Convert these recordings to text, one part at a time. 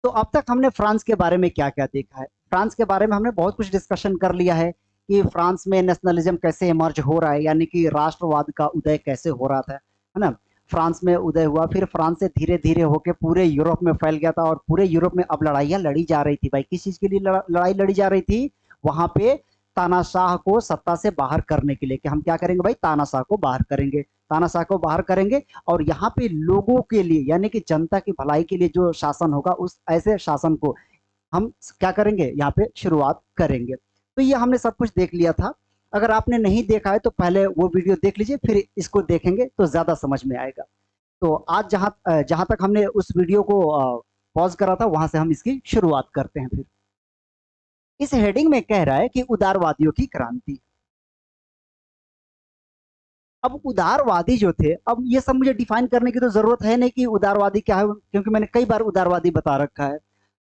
तो अब तक हमने फ्रांस के बारे में क्या क्या देखा है? फ्रांस के बारे में हमने बहुत कुछ डिस्कशन कर लिया है कि फ्रांस में नेशनलिज्म कैसे इमर्ज हो रहा है, यानी कि राष्ट्रवाद का उदय कैसे हो रहा था, है ना। फ्रांस में उदय हुआ, फिर फ्रांस से धीरे धीरे होके पूरे यूरोप में फैल गया था, और पूरे यूरोप में अब लड़ाइयाँ लड़ी जा रही थी भाई। किस चीज के लिए लड़ाई लड़ी जा रही थी? वहां पे तानाशाह को सत्ता से बाहर करने के लिए, कि हम क्या करेंगे भाई, तानाशाह को बाहर करेंगे, तानाशाह को बाहर करेंगे। और यहाँ पे लोगों के लिए, यानी कि जनता की भलाई के लिए जो शासन होगा, उस ऐसे शासन को हम क्या करेंगे, यहाँ पे शुरुआत करेंगे। तो ये हमने सब कुछ देख लिया था। अगर आपने नहीं देखा है तो पहले वो वीडियो देख लीजिए, फिर इसको देखेंगे तो ज्यादा समझ में आएगा। तो आज जहां जहां तक हमने उस वीडियो को पॉज करा था, वहां से हम इसकी शुरुआत करते हैं। फिर इस हेडिंग में कह रहा है कि उदारवादियों की क्रांति। अब उदारवादी जो थे, अब ये सब मुझे डिफाइन करने की तो जरूरत है नहीं कि उदारवादी क्या है, क्योंकि मैंने कई बार उदारवादी बता रखा है।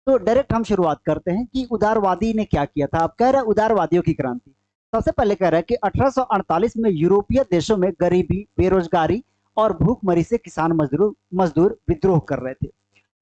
तो डायरेक्ट हम शुरुआत करते हैं कि उदारवादी ने क्या किया था। अब कह रहा है उदारवादियों की क्रांति। सबसे पहले कह रहा है कि 1848 में यूरोपीय देशों में गरीबी, बेरोजगारी और भूखमरी से किसान मजदूर मजदूर विद्रोह कर रहे थे।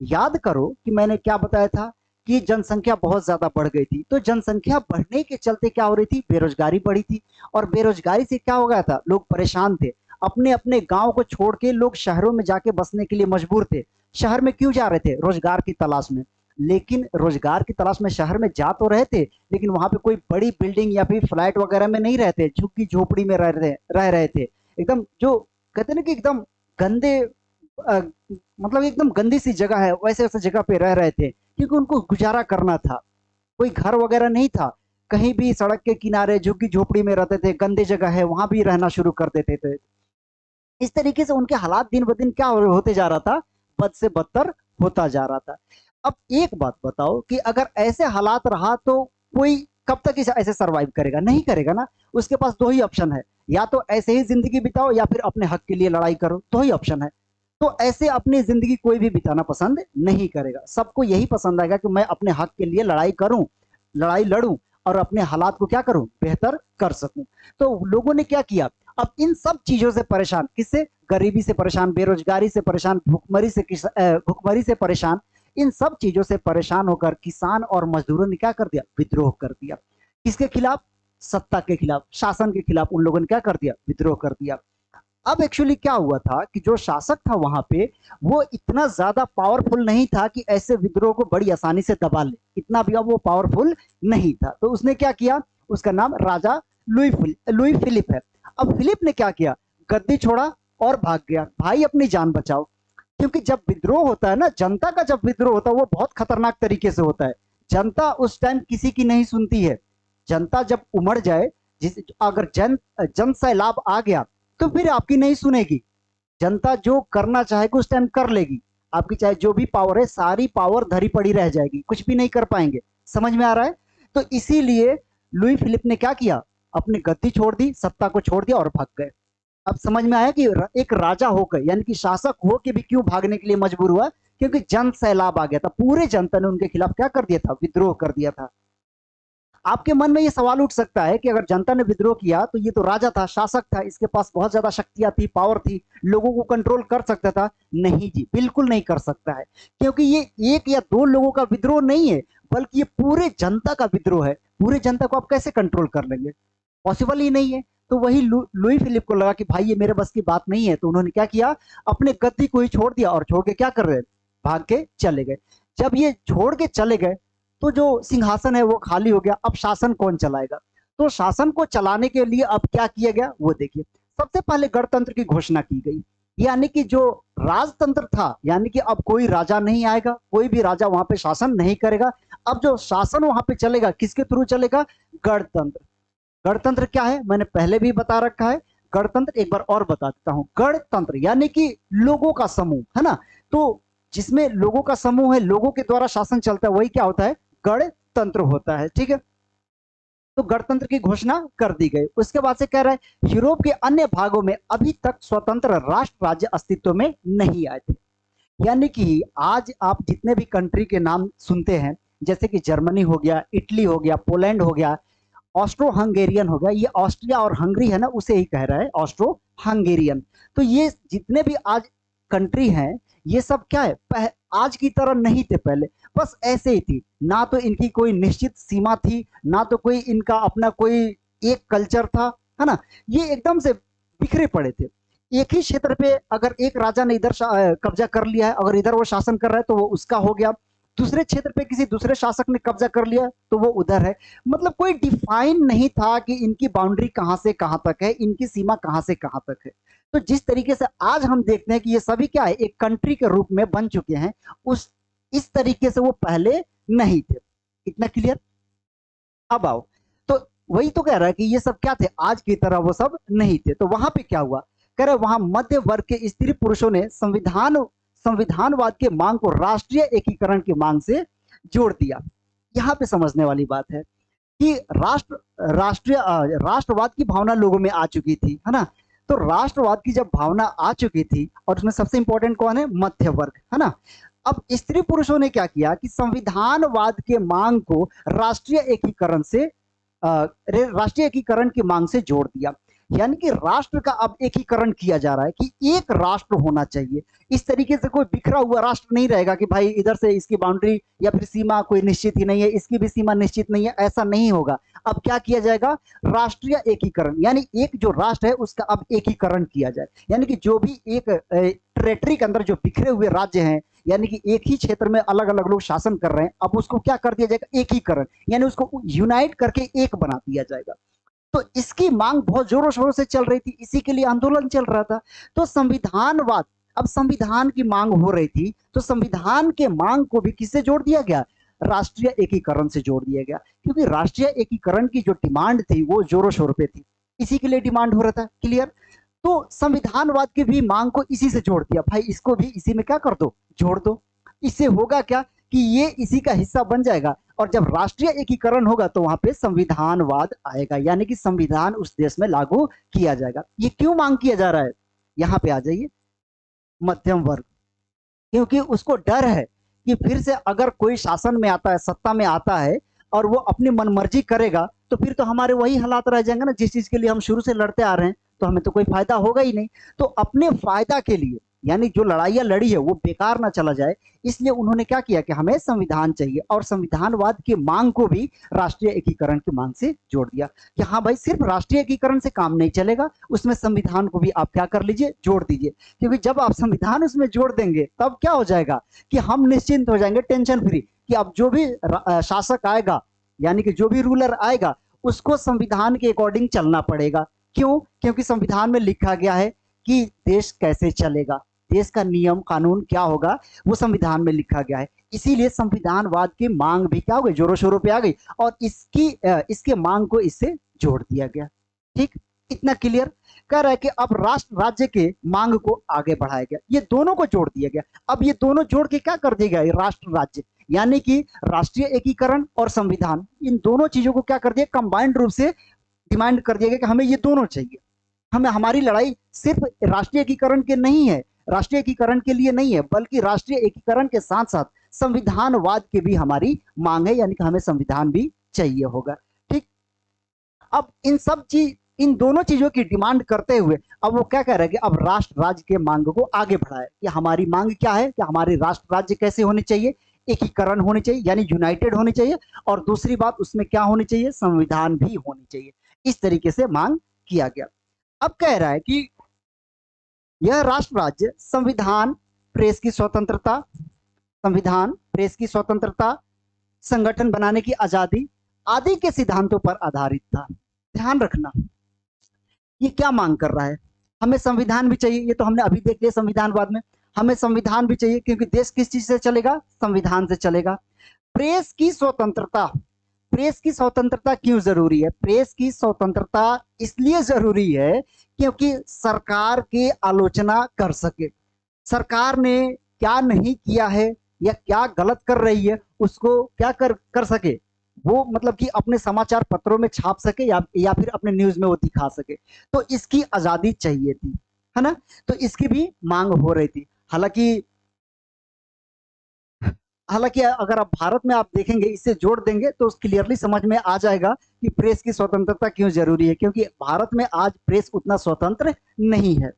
याद करो कि मैंने क्या बताया था कि जनसंख्या बहुत ज्यादा बढ़ गई थी। तो जनसंख्या बढ़ने के चलते क्या हो रही थी, बेरोजगारी बढ़ी थी। और बेरोजगारी से क्या हो गया था, लोग परेशान थे। अपने अपने गांव को छोड़ के लोग शहरों में जाके बसने के लिए मजबूर थे। शहर में क्यों जा रहे थे? रोजगार की तलाश में। लेकिन रोजगार की तलाश में शहर में जा तो रहे थे, लेकिन वहां पे कोई बड़ी बिल्डिंग या फिर फ्लैट वगैरह में नहीं रहते, झुग्गी झोपड़ी में रह रहे थे। एकदम जो कहते ना कि एकदम गंदे, मतलब एकदम गंदी सी जगह है, वैसे वैसे जगह पे रह रहे थे, क्योंकि उनको गुजारा करना था। कोई घर वगैरह नहीं था, कहीं भी सड़क के किनारे झुग्गी झोपड़ी में रहते थे, गंदी जगह है वहां भी रहना शुरू कर देते थे। इस तरीके से उनके हालात दिन ब दिन क्या होते जा रहा था, बद से बदतर होता जा रहा था। अब एक बात बताओ कि अगर ऐसे हालात रहा तो कोई कब तक इसे ऐसे सरवाइव करेगा? नहीं करेगा ना। उसके पास दो ही ऑप्शन है, या तो ऐसे ही जिंदगी बिताओ या फिर अपने हक के लिए लड़ाई करो, दो ही ऑप्शन है। तो ऐसे अपनी जिंदगी कोई भी बिताना पसंद नहीं करेगा। सबको यही पसंद आएगा कि मैं अपने हक के लिए लड़ाई करूं, लड़ाई लड़ूं, और अपने हालात को क्या करूं, बेहतर कर सकूं। तो लोगों ने क्या किया, अब इन सब चीजों से परेशान, किससे? गरीबी से परेशान, बेरोजगारी से परेशान, भूखमरी से परेशान, इन सब चीजों से परेशान होकर किसान और मजदूरों ने क्या कर दिया, विद्रोह कर दिया। किसके खिलाफ? सत्ता के खिलाफ, शासन के खिलाफ उन लोगों ने क्या कर दिया, विद्रोह कर दिया। अब एक्चुअली क्या हुआ था कि जो शासक था वहां पे, वो इतना ज्यादा पावरफुल नहीं था कि ऐसे विद्रोह को बड़ी आसानी से दबा ले, इतना भी अब वो पावरफुल नहीं था। तो उसने क्या किया, उसका नाम राजा लुई फिलिप है। अब फिलिप ने क्या किया, गद्दी छोड़ा और भाग गया। भाई अपनी जान बचाओ, क्योंकि जब विद्रोह होता है ना, जनता का जब विद्रोह होता है वो बहुत खतरनाक तरीके से होता है। जनता उस टाइम किसी की नहीं सुनती है। जनता जब उमड़ जाए, जिस अगर जन सैलाब आ गया, तो फिर आपकी नहीं सुनेगी। जनता जो करना चाहेगी उस टाइम कर लेगी। आपकी चाहे जो भी पावर है, सारी पावर धरी पड़ी रह जाएगी, कुछ भी नहीं कर पाएंगे। समझ में आ रहा है? तो इसीलिए लुई फिलिप ने क्या किया, अपनी गद्दी छोड़ दी, सत्ता को छोड़ दिया और भाग गए। अब समझ में आया कि एक राजा होकर, यानी कि शासक हो के भी क्यों भागने के लिए मजबूर हुआ, क्योंकि जन सैलाब आ गया था, पूरे जनता ने उनके खिलाफ क्या कर दिया था, विद्रोह कर दिया था। आपके मन में ये सवाल उठ सकता है कि अगर जनता ने विद्रोह किया तो ये तो राजा था, शासक था, इसके पास बहुत ज्यादा शक्तियां थी, पावर थी, लोगों को कंट्रोल कर सकता था। नहीं जी, बिल्कुल नहीं कर सकता है, क्योंकि ये एक या दो लोगों का विद्रोह नहीं है, बल्कि ये पूरे जनता का विद्रोह है। पूरे जनता को आप कैसे कंट्रोल कर लेंगे? पॉसिबल ही नहीं है। तो वही लुई फिलिप को लगा कि भाई ये मेरे बस की बात नहीं है, तो उन्होंने क्या किया, अपने गद्दी को ही छोड़ दिया, और छोड़ के क्या कर रहे, भाग के चले गए। जब ये छोड़ के चले गए तो जो सिंहासन है वो खाली हो गया। अब शासन कौन चलाएगा? तो शासन को चलाने के लिए अब क्या किया गया वो देखिए। सबसे पहले गणतंत्र की घोषणा की गई, यानी कि जो राजतंत्र था, यानी कि अब कोई राजा नहीं आएगा, कोई भी राजा वहां पे शासन नहीं करेगा। अब जो शासन वहां पे चलेगा, किसके थ्रू चलेगा? गणतंत्र। गणतंत्र क्या है, मैंने पहले भी बता रखा है। गणतंत्र एक बार और बता देता हूं। गणतंत्र यानी कि लोगों का समूह, है ना। तो जिसमें लोगों का समूह है, लोगों के द्वारा शासन चलता है, वही क्या होता है, गणतंत्र होता है। ठीक है, तो गणतंत्र की घोषणा कर दी गई। उसके बाद से कह रहा है यूरोप के अन्य भागों में अभी तक स्वतंत्र राष्ट्र राज्य अस्तित्व में नहीं आए थे। यानी कि आज आप जितने भी कंट्री के नाम सुनते हैं, जैसे कि जर्मनी हो गया, इटली हो गया, पोलैंड हो गया, ऑस्ट्रो हंगेरियन हो गया, ये ऑस्ट्रिया और हंगरी है ना, उसे ही कह रहा है ऑस्ट्रो हंगेरियन। तो ये जितने भी आज कंट्री हैं, ये सब क्या है, आज की तरह नहीं थे पहले, बस ऐसे ही थी। ना तो इनकी कोई निश्चित सीमा थी, ना तो कोई इनका अपना कोई एक कल्चर था, है ना। ये एकदम से बिखरे पड़े थे। एक ही क्षेत्र पे अगर एक राजा ने इधर कब्जा कर लिया है, अगर इधर वो शासन कर रहा है तो वो उसका हो गया, दूसरे क्षेत्र पे किसी दूसरे शासक ने कब्जा कर लिया तो वो उधर है। मतलब कोई डिफाइन नहीं था कि इनकी बाउंड्री कहां से कहां तक है, इनकी सीमा कहां से कहां तक है। तो जिस तरीके से आज हम देखते हैं कि ये सभी क्या है, एक कंट्री के रूप में बन चुके हैं, उस इस तरीके से वो पहले नहीं थे। इतना क्लियर। अब आओ, तो वही तो कह रहा है कि ये सब क्या थे, आज की तरह वो सब नहीं थे। तो वहां पे क्या हुआ, कह रहे वहां मध्य वर्ग के स्त्री पुरुषों ने संविधानवाद के मांग को राष्ट्रीय एकीकरण की मांग से जोड़ दिया। यहाँ पे समझने वाली बात है कि राष्ट्रवाद की भावना लोगों में आ चुकी थी, है ना। तो राष्ट्रवाद की जब भावना आ चुकी थी, और उसमें सबसे इंपॉर्टेंट कौन है, मध्य वर्ग, है ना। अब स्त्री पुरुषों ने क्या किया कि संविधानवाद के मांग को राष्ट्रीय एकीकरण की मांग से जोड़ दिया। यानी कि राष्ट्र का अब एकीकरण किया जा रहा है कि एक राष्ट्र होना चाहिए। इस तरीके से कोई बिखरा हुआ राष्ट्र नहीं रहेगा कि भाई इधर से इसकी बाउंड्री या फिर सीमा कोई निश्चित ही नहीं है, इसकी भी सीमा निश्चित नहीं है, ऐसा नहीं होगा। अब क्या किया जाएगा, राष्ट्रीय एकीकरण, यानी एक जो राष्ट्र है उसका अब एकीकरण किया जाए। यानी कि जो भी एक टेरिटरी के अंदर जो बिखरे हुए राज्य हैं, यानी कि एक ही क्षेत्र में अलग अलग लोग शासन कर रहे हैं, अब उसको क्या कर दिया जाएगा, एकीकरण, यानी उसको यूनाइट करके एक बना दिया जाएगा। तो इसकी मांग बहुत जोरों शोरों से चल रही थी, इसी के लिए आंदोलन चल रहा था। तो संविधानवाद, अब संविधान की मांग हो रही थी, तो संविधान के मांग को भी किससे जोड़ दिया गया, राष्ट्रीय एकीकरण से जोड़ दिया गया। क्योंकि राष्ट्रीय एकीकरण की जो डिमांड थी वो जोरों शोरों पे थी, इसी के लिए डिमांड हो रहा था। क्लियर। तो संविधानवाद की भी मांग को इसी से जोड़ दिया, भाई इसको भी इसी में क्या कर दो, जोड़ दो। इससे होगा क्या कि ये इसी का हिस्सा बन जाएगा, और जब राष्ट्रीय एकीकरण होगा तो वहां पे संविधानवाद आएगा, यानी कि संविधान उस देश में लागू किया जाएगा। ये क्यों मांग किया जा रहा है, यहां पे आ जाइए, मध्यम वर्ग। क्योंकि उसको डर है कि फिर से अगर कोई शासन में आता है, सत्ता में आता है, और वो अपनी मनमर्जी करेगा, तो फिर तो हमारे वही हालात रह जाएंगे ना, जिस चीज के लिए हम शुरू से लड़ते आ रहे हैं, तो हमें तो कोई फायदा होगा ही नहीं। तो अपने फायदा के लिए, यानी जो लड़ाइयां लड़ी है वो बेकार ना चला जाए, इसलिए उन्होंने क्या किया कि हमें संविधान चाहिए, और संविधानवाद की मांग को भी राष्ट्रीय एकीकरण की मांग से जोड़ दिया कि हाँ भाई सिर्फ राष्ट्रीय एकीकरण से काम नहीं चलेगा, उसमें संविधान को भी आप क्या कर लीजिए, जोड़ दीजिए। क्योंकि जब आप संविधान उसमें जोड़ देंगे तब क्या हो जाएगा कि हम निश्चिंत हो जाएंगे, टेंशन फ्री, कि अब जो भी शासक आएगा, यानी कि जो भी रूलर आएगा, उसको संविधान के अकॉर्डिंग चलना पड़ेगा। क्यों, क्योंकि संविधान में लिखा गया है कि देश कैसे चलेगा, देश का नियम कानून क्या होगा, वो संविधान में लिखा गया है। इसीलिए संविधानवाद की मांग भी क्या हो गई, जोरों शोरों पे आ गई, और इसके मांग को इससे जोड़ दिया गया। ठीक, इतना क्लियर। कह रहा है कि अब राष्ट्र राज्य के मांग को आगे बढ़ाया गया, ये दोनों को जोड़ दिया गया। अब ये दोनों जोड़ के क्या कर दिया गया, राष्ट्र राज्य, यानी कि राष्ट्रीय एकीकरण और संविधान, इन दोनों चीजों को क्या कर दिया, कंबाइंड रूप से डिमांड कर दिया गया कि हमें ये दोनों चाहिए। हमें, हमारी लड़ाई सिर्फ राष्ट्रीय एकीकरण के नहीं है, राष्ट्रीय एकीकरण के लिए नहीं है, बल्कि राष्ट्रीय एकीकरण के साथ साथ संविधानवाद की भी हमारी मांग है, यानी कि हमें संविधान भी चाहिए होगा। ठीक। अब इन दोनों चीजों की डिमांड करते हुए अब वो क्या कह रहे हैं कि अब राष्ट्र राज्य के मांग को आगे बढ़ाए, कि हमारी मांग क्या है कि हमारे राष्ट्र राज्य कैसे होने चाहिए, एकीकरण होनी चाहिए, यानी यूनाइटेड होनी चाहिए, और दूसरी बात उसमें क्या होनी चाहिए, संविधान भी होनी चाहिए। इस तरीके से मांग किया गया। अब कह रहा है कि यह राष्ट्र राज्य संविधान, प्रेस की स्वतंत्रता, संविधान, प्रेस की स्वतंत्रता, संगठन बनाने की आजादी आदि के सिद्धांतों पर आधारित था। ध्यान रखना, ये क्या मांग कर रहा है, हमें संविधान भी चाहिए, ये तो हमने अभी देख लिया संविधानवाद में, हमें संविधान भी चाहिए क्योंकि देश किस चीज से चलेगा, संविधान से चलेगा। प्रेस की स्वतंत्रता, प्रेस की स्वतंत्रता क्यों जरूरी है, प्रेस की स्वतंत्रता इसलिए जरूरी है क्योंकि सरकार की आलोचना कर सके, सरकार ने क्या नहीं किया है या क्या गलत कर रही है उसको क्या कर सके, वो मतलब कि अपने समाचार पत्रों में छाप सके या फिर अपने न्यूज में वो दिखा सके। तो इसकी आजादी चाहिए थी, है ना। तो इसकी भी मांग हो रही थी। हालांकि हालांकि अगर आप भारत में आप देखेंगे, इससे जोड़ देंगे तो क्लियरली समझ में आ जाएगा कि प्रेस की स्वतंत्रता क्यों जरूरी है, क्योंकि भारत में आज प्रेस उतना स्वतंत्र नहीं है।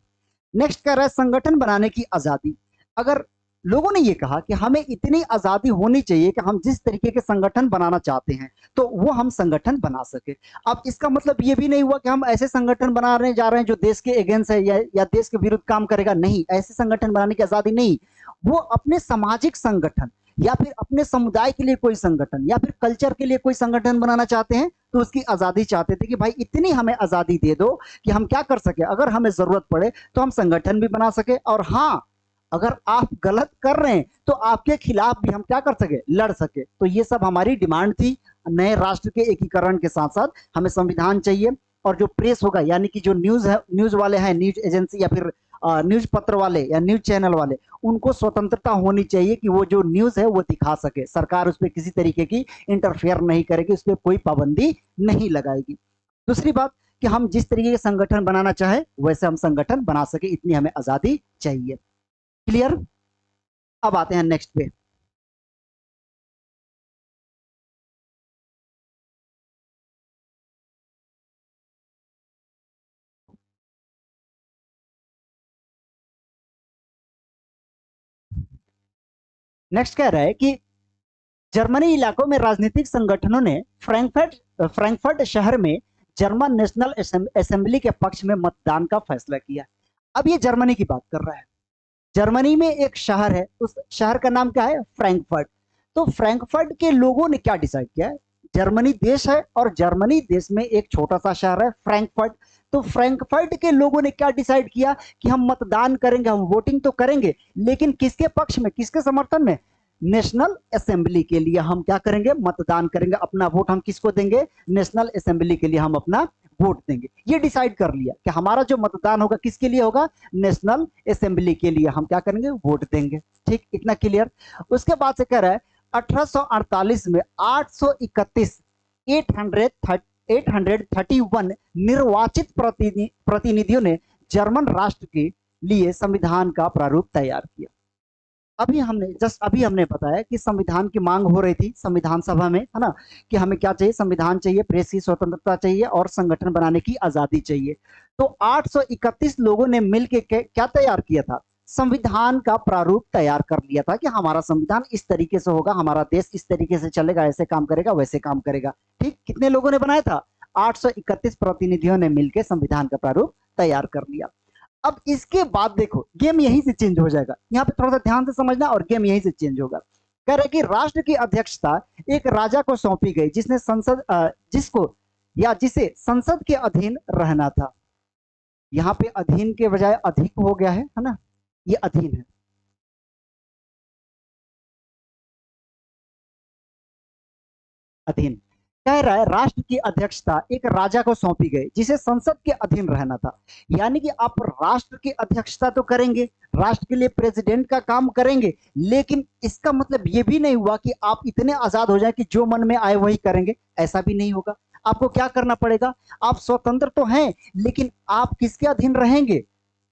नेक्स्ट कह रहा है संगठन बनाने की आजादी। अगर लोगों ने ये कहा कि हमें इतनी आजादी होनी चाहिए कि हम जिस तरीके के संगठन बनाना चाहते हैं तो वो हम संगठन बना सके। अब इसका मतलब ये भी नहीं हुआ कि हम ऐसे संगठन बनाने जा रहे हैं जो देश के अगेंस्ट है या देश के विरुद्ध काम करेगा, नहीं, ऐसे संगठन बनाने की आजादी नहीं। वो अपने सामाजिक संगठन या फिर अपने समुदाय के लिए कोई संगठन या फिर कल्चर के लिए कोई संगठन बनाना चाहते हैं तो उसकी आजादी चाहते थे कि भाई इतनी हमें आजादी दे दो कि हम क्या कर सके, अगर हमें जरूरत पड़े तो हम संगठन भी बना सके, और हाँ, अगर आप गलत कर रहे हैं तो आपके खिलाफ भी हम क्या कर सके, लड़ सके। तो ये सब हमारी डिमांड थी। नए राष्ट्र के एकीकरण के साथ साथ हमें संविधान चाहिए, और जो प्रेस होगा यानी कि जो न्यूज है, न्यूज वाले हैं, न्यूज एजेंसी या फिर न्यूज पत्र वाले या न्यूज चैनल वाले, उनको स्वतंत्रता होनी चाहिए कि वो जो न्यूज है वो दिखा सके। सरकार उस पर किसी तरीके की इंटरफेयर नहीं करेगी, उस पर कोई पाबंदी नहीं लगाएगी। दूसरी बात कि हम जिस तरीके के संगठन बनाना चाहे वैसे हम संगठन बना सके, इतनी हमें आजादी चाहिए। क्लियर? अब आते हैं नेक्स्ट पे। नेक्स्ट कह रहा है कि जर्मनी इलाकों में राजनीतिक संगठनों ने फ्रैंकफर्ट शहर में जर्मन नेशनल असेंबली के पक्ष में मतदान का फैसला किया। अब ये जर्मनी की बात कर रहा है। जर्मनी में एक शहर है, उस शहर का नाम क्या है, फ्रैंकफर्ट। तो फ्रैंकफर्ट के लोगों ने क्या डिसाइड किया है, जर्मनी देश है और जर्मनी देश में एक छोटा सा शहर है फ्रैंकफर्ट। तो फ्रैंकफर्ट के लोगों ने क्या डिसाइड किया कि हम मतदान करेंगे, हम वोटिंग तो करेंगे, लेकिन किसके पक्ष में, किसके समर्थन में, नेशनल असेंबली के लिए हम क्या करेंगे, मतदान करेंगे। अपना वोट हम किसको देंगे, नेशनल असेंबली के लिए हम अपना वोट देंगे। ये डिसाइड कर लिया कि हमारा जो मतदान होगा किसके लिए होगा, नेशनल असेंबली के लिए हम क्या करेंगे, वोट देंगे। ठीक, इतना क्लियर। उसके बाद से कह रहा है 1848 में 831 831 निर्वाचित प्रतिनिधियों ने जर्मन राष्ट्र के लिए संविधान का प्रारूप तैयार किया। अभी हमने बताया कि संविधान की मांग हो रही थी संविधान सभा में, है ना, कि हमें क्या चाहिए, संविधान चाहिए, प्रेस की स्वतंत्रता चाहिए और संगठन बनाने की आजादी चाहिए। तो 831 लोगों ने मिलकर क्या तैयार किया था, संविधान का प्रारूप तैयार कर लिया था कि हमारा संविधान इस तरीके से होगा, हमारा देश इस तरीके से चलेगा, ऐसे काम करेगा, वैसे काम करेगा। ठीक, कितने लोगों ने बनाया था, 831 प्रतिनिधियों ने मिलकर संविधान का प्रारूप तैयार कर लिया। अब इसके बाद देखो गेम यहीं से चेंज हो जाएगा, यहाँ पे थोड़ा सा ध्यान से समझना, और गेम यहीं से चेंज होगा। कह रहे कि राष्ट्र की अध्यक्षता एक राजा को सौंपी गई जिसने जिसे संसद के अधीन रहना था। यहाँ पे अधीन के बजाय अधिक हो गया है ना, ये अधीन है। अधीन कह रहा है राष्ट्र की अध्यक्षता एक राजा को सौंपी गई जिसे संसद के अधीन रहना था। यानी कि आप राष्ट्र की अध्यक्षता तो करेंगे, राष्ट्र के लिए प्रेसिडेंट का काम करेंगे, लेकिन इसका मतलब ये भी नहीं हुआ कि आप इतने आजाद हो जाए कि जो मन में आए वही करेंगे, ऐसा भी नहीं होगा। आपको क्या करना पड़ेगा, आप स्वतंत्र तो हैं लेकिन आप किसके अधीन रहेंगे,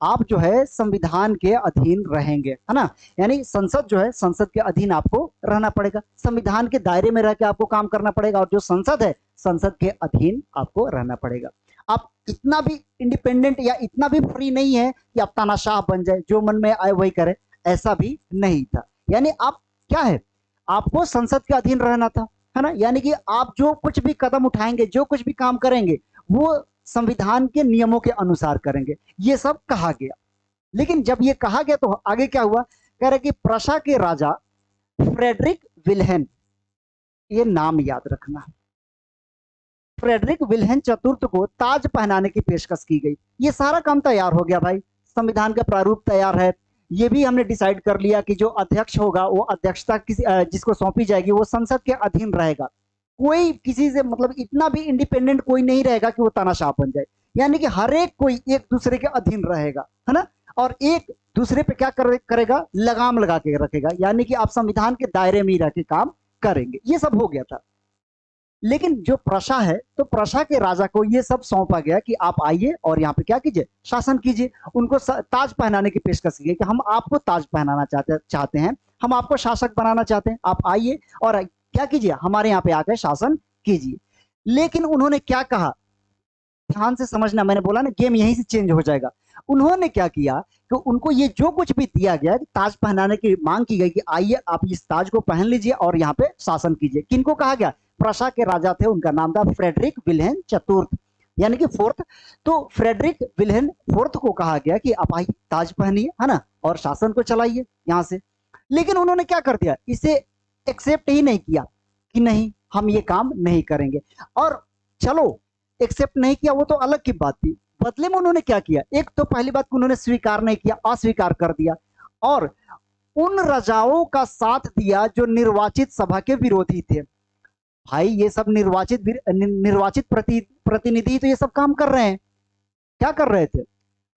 आप जो है संविधान के अधीन रहेंगे, है ना। यानी संसद जो है, संसद के अधीन आपको रहना पड़ेगा, संविधान के दायरे में रह के आपको काम करना पड़ेगा, और जो संसद है संसद के अधीन आपको रहना पड़ेगा। आप इतना भी इंडिपेंडेंट या इतना भी फ्री नहीं है कि आप तानाशाह बन जाए, जो मन में आए वही करे, ऐसा भी नहीं था। यानी आप क्या है, आपको संसद के अधीन रहना था, है ना। यानी कि आप जो कुछ भी कदम उठाएंगे, जो कुछ भी काम करेंगे, वो संविधान के नियमों के अनुसार करेंगे, ये सब कहा गया। लेकिन जब ये कहा गया तो आगे क्या हुआ, कह रहे कि प्रशा के राजा फ्रेडरिक विल्हेम, ये नाम याद रखना, फ्रेडरिक विल्हेम चतुर्थ को ताज पहनाने की पेशकश की गई। ये सारा काम तैयार हो गया भाई, संविधान का प्रारूप तैयार है, ये भी हमने डिसाइड कर लिया कि जो अध्यक्ष होगा वो अध्यक्षता किसी जिसको सौंपी जाएगी वो संसद के अधीन रहेगा। कोई किसी से मतलब इतना भी इंडिपेंडेंट कोई नहीं रहेगा कि वो तानाशाह बन जाए, यानी कि हर एक कोई एक दूसरे के अधीन रहेगा, है ना, और एक दूसरे पे क्या करेगा, लगाम लगा के रखेगा, यानी कि आप संविधान के दायरे में ही रह के काम करेंगे। ये सब हो गया था। लेकिन जो प्रशा है, तो प्रशा के राजा को ये सब सौंपा गया कि आप आइए और यहाँ पे क्या कीजिए, शासन कीजिए। उनको ताज पहनाने की पेशकश की गई कि हम आपको ताज पहनाना चाहते हैं, हम आपको शासक बनाना चाहते हैं, आप आइए और क्या कीजिए, हमारे यहाँ पे आकर शासन कीजिए। लेकिन उन्होंने क्या कहा, ध्यान से समझना, मैंने बोला ना गेम यहीं से चेंज हो जाएगा। उन्होंने क्या किया कि उनको ये जो कुछ भी दिया गया, ताज पहनाने की मांग की गई कि आइए आप इस ताज को पहन लीजिए और यहाँ पे शासन कीजिए। किनको कहा गया? प्रशा के राजा थे, उनका नाम था फ्रेडरिक विल्हेम चतुर्थ, यानी कि फोर्थ। तो फ्रेडरिक विल्हेम फोर्थ को कहा गया कि आप आइए ताज पहनिए, है ना, और शासन को चलाइए यहाँ से। लेकिन उन्होंने क्या कर दिया, इसे एक्सेप्ट ही नहीं किया कि नहीं हम ये काम नहीं करेंगे। और चलो एक्सेप्ट नहीं किया वो तो अलग की बात थी, बदले में उन्होंने क्या किया, एक तो पहली बात उन्होंने स्वीकार नहीं किया, अस्वीकार कर दिया, और उन राजाओं का साथ दिया जो निर्वाचित सभा के विरोधी थे। भाई ये सब निर्वाचित प्रतिनिधि तो ये सब काम कर रहे हैं। क्या कर रहे थे?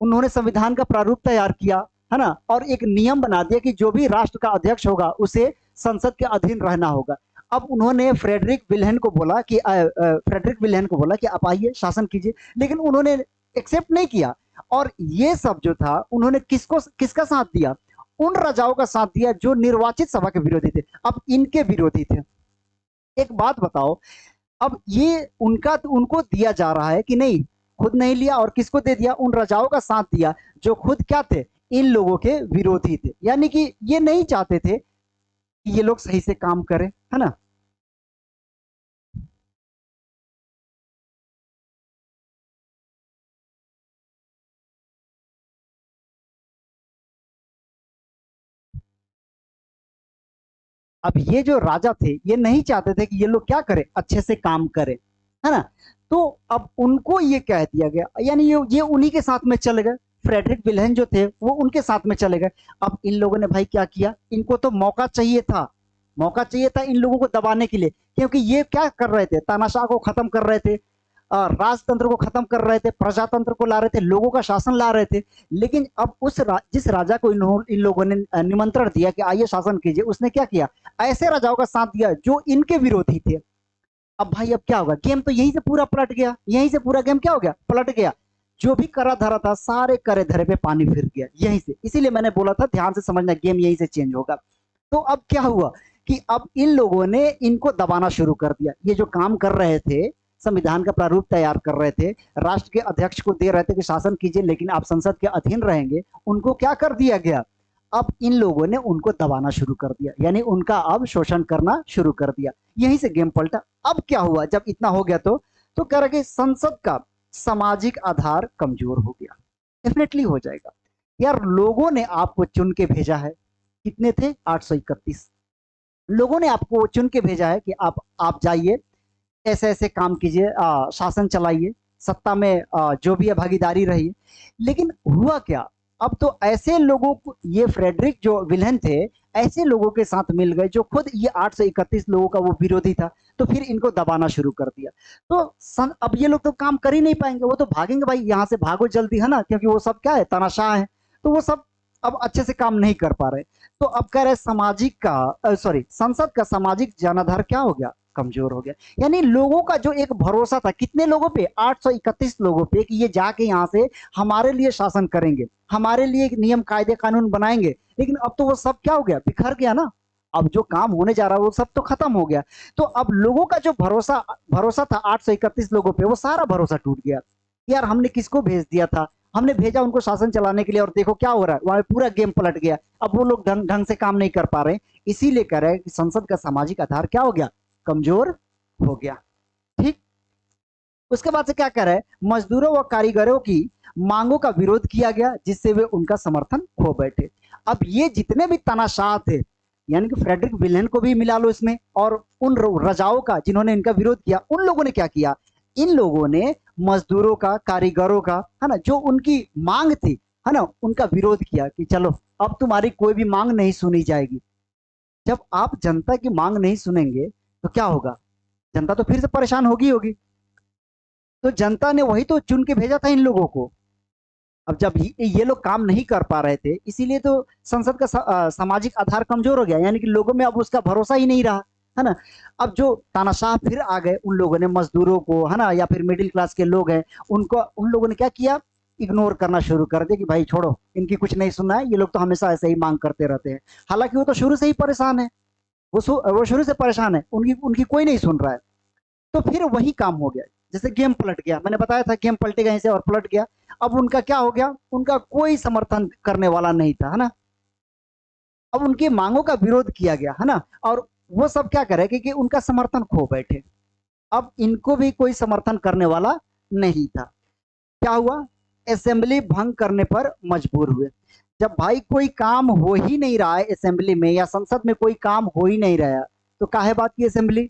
उन्होंने संविधान का प्रारूप तैयार किया, है ना, और एक नियम बना दिया कि जो भी राष्ट्र का अध्यक्ष होगा उसे संसद के अधीन रहना होगा। अब उन्होंने फ्रेडरिक विल्हेम को बोला कि आप आइए शासन कीजिए, लेकिन उन्होंने एक्सेप्ट नहीं किया। और ये सब जो था उन्होंने किसका साथ दिया? उन राजाओं का साथ दिया जो निर्वाचित सभा के विरोधी थे। अब इनके विरोधी थे। एक बात बताओ, अब ये उनको दिया जा रहा है कि नहीं, खुद नहीं लिया, और किसको दे दिया? उन राजाओं का साथ दिया जो खुद क्या थे, इन लोगों के विरोधी थे। यानी कि ये नहीं चाहते थे कि ये लोग सही से काम करें, है ना। अब ये जो राजा थे ये नहीं चाहते थे कि ये लोग क्या करें, अच्छे से काम करें, है ना। तो अब उनको ये कह दिया गया, यानी ये उन्हीं के साथ में चले गए। फ्रेडरिक विल्हेम जो थे वो उनके साथ में चले गए। अब इन लोगों ने भाई क्या किया, इनको तो मौका चाहिए था इन लोगों को दबाने के लिए, क्योंकि ये क्या कर रहे थे, तानाशाह को खत्म कर रहे थे, राजतंत्र को खत्म कर रहे थे, प्रजातंत्र को ला रहे थे, लोगों का शासन ला रहे थे। लेकिन अब जिस राजा को इन लोगों ने निमंत्रण दिया कि आइए शासन कीजिए, उसने क्या किया, ऐसे राजाओं का साथ दिया जो इनके विरोधी थे। अब भाई अब क्या होगा, गेम तो यहीं से पूरा पलट गया, यहीं से पूरा गेम क्या हो गया, पलट गया। जो भी करा धरा था सारे करे धरे पे पानी फिर गया यहीं से। इसीलिए मैंने बोला था ध्यान से समझना, गेम यहीं से चेंज होगा। तो अब क्या हुआ कि अब इन लोगों ने इनको दबाना शुरू कर दिया। ये जो काम कर रहे थे, संविधान का प्रारूप तैयार कर रहे थे, राष्ट्र के अध्यक्ष को दे रहे थे कि शासन कीजिए लेकिन आप संसद के अधीन रहेंगे, उनको क्या कर दिया गया, अब इन लोगों ने उनको दबाना शुरू कर दिया, यानी उनका अब शोषण करना शुरू कर दिया। यहीं से गेम पलटा। अब क्या हुआ, जब इतना हो गया तो कह रहा कि संसद का सामाजिक आधार कमजोर हो गया। डेफिनेटली हो जाएगा यार, लोगों ने आपको चुन के भेजा है। कितने थे, 831 लोगों ने आपको चुन के भेजा है कि आप जाइए, ऐसे ऐसे काम कीजिए, शासन चलाइए, सत्ता में जो भी है भागीदारी रही। लेकिन हुआ क्या, अब तो ऐसे लोगों को, ये फ्रेडरिक जो विल्हेम थे, ऐसे लोगों के साथ मिल गए जो खुद ये 831 लोगों का वो विरोधी था। तो फिर इनको दबाना शुरू कर दिया। तो अब ये लोग तो काम कर ही नहीं पाएंगे, वो तो भागेंगे, भाई यहाँ से भागो जल्दी, है ना, क्योंकि वो सब क्या है, तानाशाह है। तो वो सब अब अच्छे से काम नहीं कर पा रहे। तो अब कह रहे संसद का सामाजिक जनाधार क्या हो गया, कमजोर हो गया। यानी लोगों का जो एक भरोसा था, कितने लोगों पे, 831 लोगों पे, कि ये जाके यहाँ से हमारे लिए शासन करेंगे, हमारे लिए एक नियम कायदे कानून बनाएंगे। लेकिन अब तो वो सब क्या हो गया, बिखर गया ना। अब जो काम होने जा रहा है वो सब तो खत्म हो गया। तो अब लोगों का जो भरोसा था 831 लोगों पे, वो सारा भरोसा टूट गया। यार हमने किसको भेज दिया था, हमने भेजा उनको शासन चलाने के लिए, और देखो क्या हो रहा है, वहां पूरा गेम पलट गया। अब वो लोग ढंग से काम नहीं कर पा रहे। इसीलिए कह रहे हैं कि संसद का सामाजिक आधार क्या हो गया, कमजोर हो गया। ठीक। उसके बाद से क्या कह रहा है, मजदूरों व कारीगरों की मांगों का विरोध किया गया, जिससे वे उनका समर्थन खो बैठे। अब ये जितने भी तानाशाह थे, यानी कि फ्रेडरिक विल्हेम को भी मिला लो इसमें, और उन रजाओं का जिन्होंने इनका विरोध किया, उन लोगों ने क्या किया, इन लोगों ने मजदूरों का, कारीगरों का, है ना, जो उनकी मांग थी, है ना, उनका विरोध किया कि चलो अब तुम्हारी कोई भी मांग नहीं सुनी जाएगी। जब आप जनता की मांग नहीं सुनेंगे तो क्या होगा, जनता तो फिर से परेशान होगी। तो जनता ने वही तो चुन के भेजा था इन लोगों को। अब जब ये लोग काम नहीं कर पा रहे थे, इसीलिए तो संसद का सामाजिक आधार कमजोर हो गया, यानी कि लोगों में अब उसका भरोसा ही नहीं रहा, है ना। अब जो तानाशाह फिर आ गए, उन लोगों ने मजदूरों को, है ना, या फिर मिडिल क्लास के लोग हैं उनको, उन लोगों ने क्या किया, इग्नोर करना शुरू कर दिया कि भाई छोड़ो, इनकी कुछ नहीं सुनना है, ये लोग तो हमेशा ऐसे ही मांग करते रहते हैं। हालांकि वो तो शुरू से ही परेशान है, वो शुरू से परेशान है, उनकी कोई नहीं सुन रहा है। तो फिर वही काम हो गया, जैसे गेम पलट गया, मैंने बताया था गेम पलटेगा ऐसे और पलट गया। अब उनका क्या हो गया, उनका कोई समर्थन करने वाला नहीं था, है ना। अब उनकी मांगों का विरोध किया गया, है ना। और वो सब क्या करे कि उनका समर्थन खो बैठे। अब इनको भी कोई समर्थन करने वाला नहीं था। क्या हुआ, असेंबली भंग करने पर मजबूर हुए। जब भाई कोई काम हो ही नहीं रहा है असेंबली में या संसद में, कोई काम हो ही नहीं रहा, तो काहे बात की असेंबली।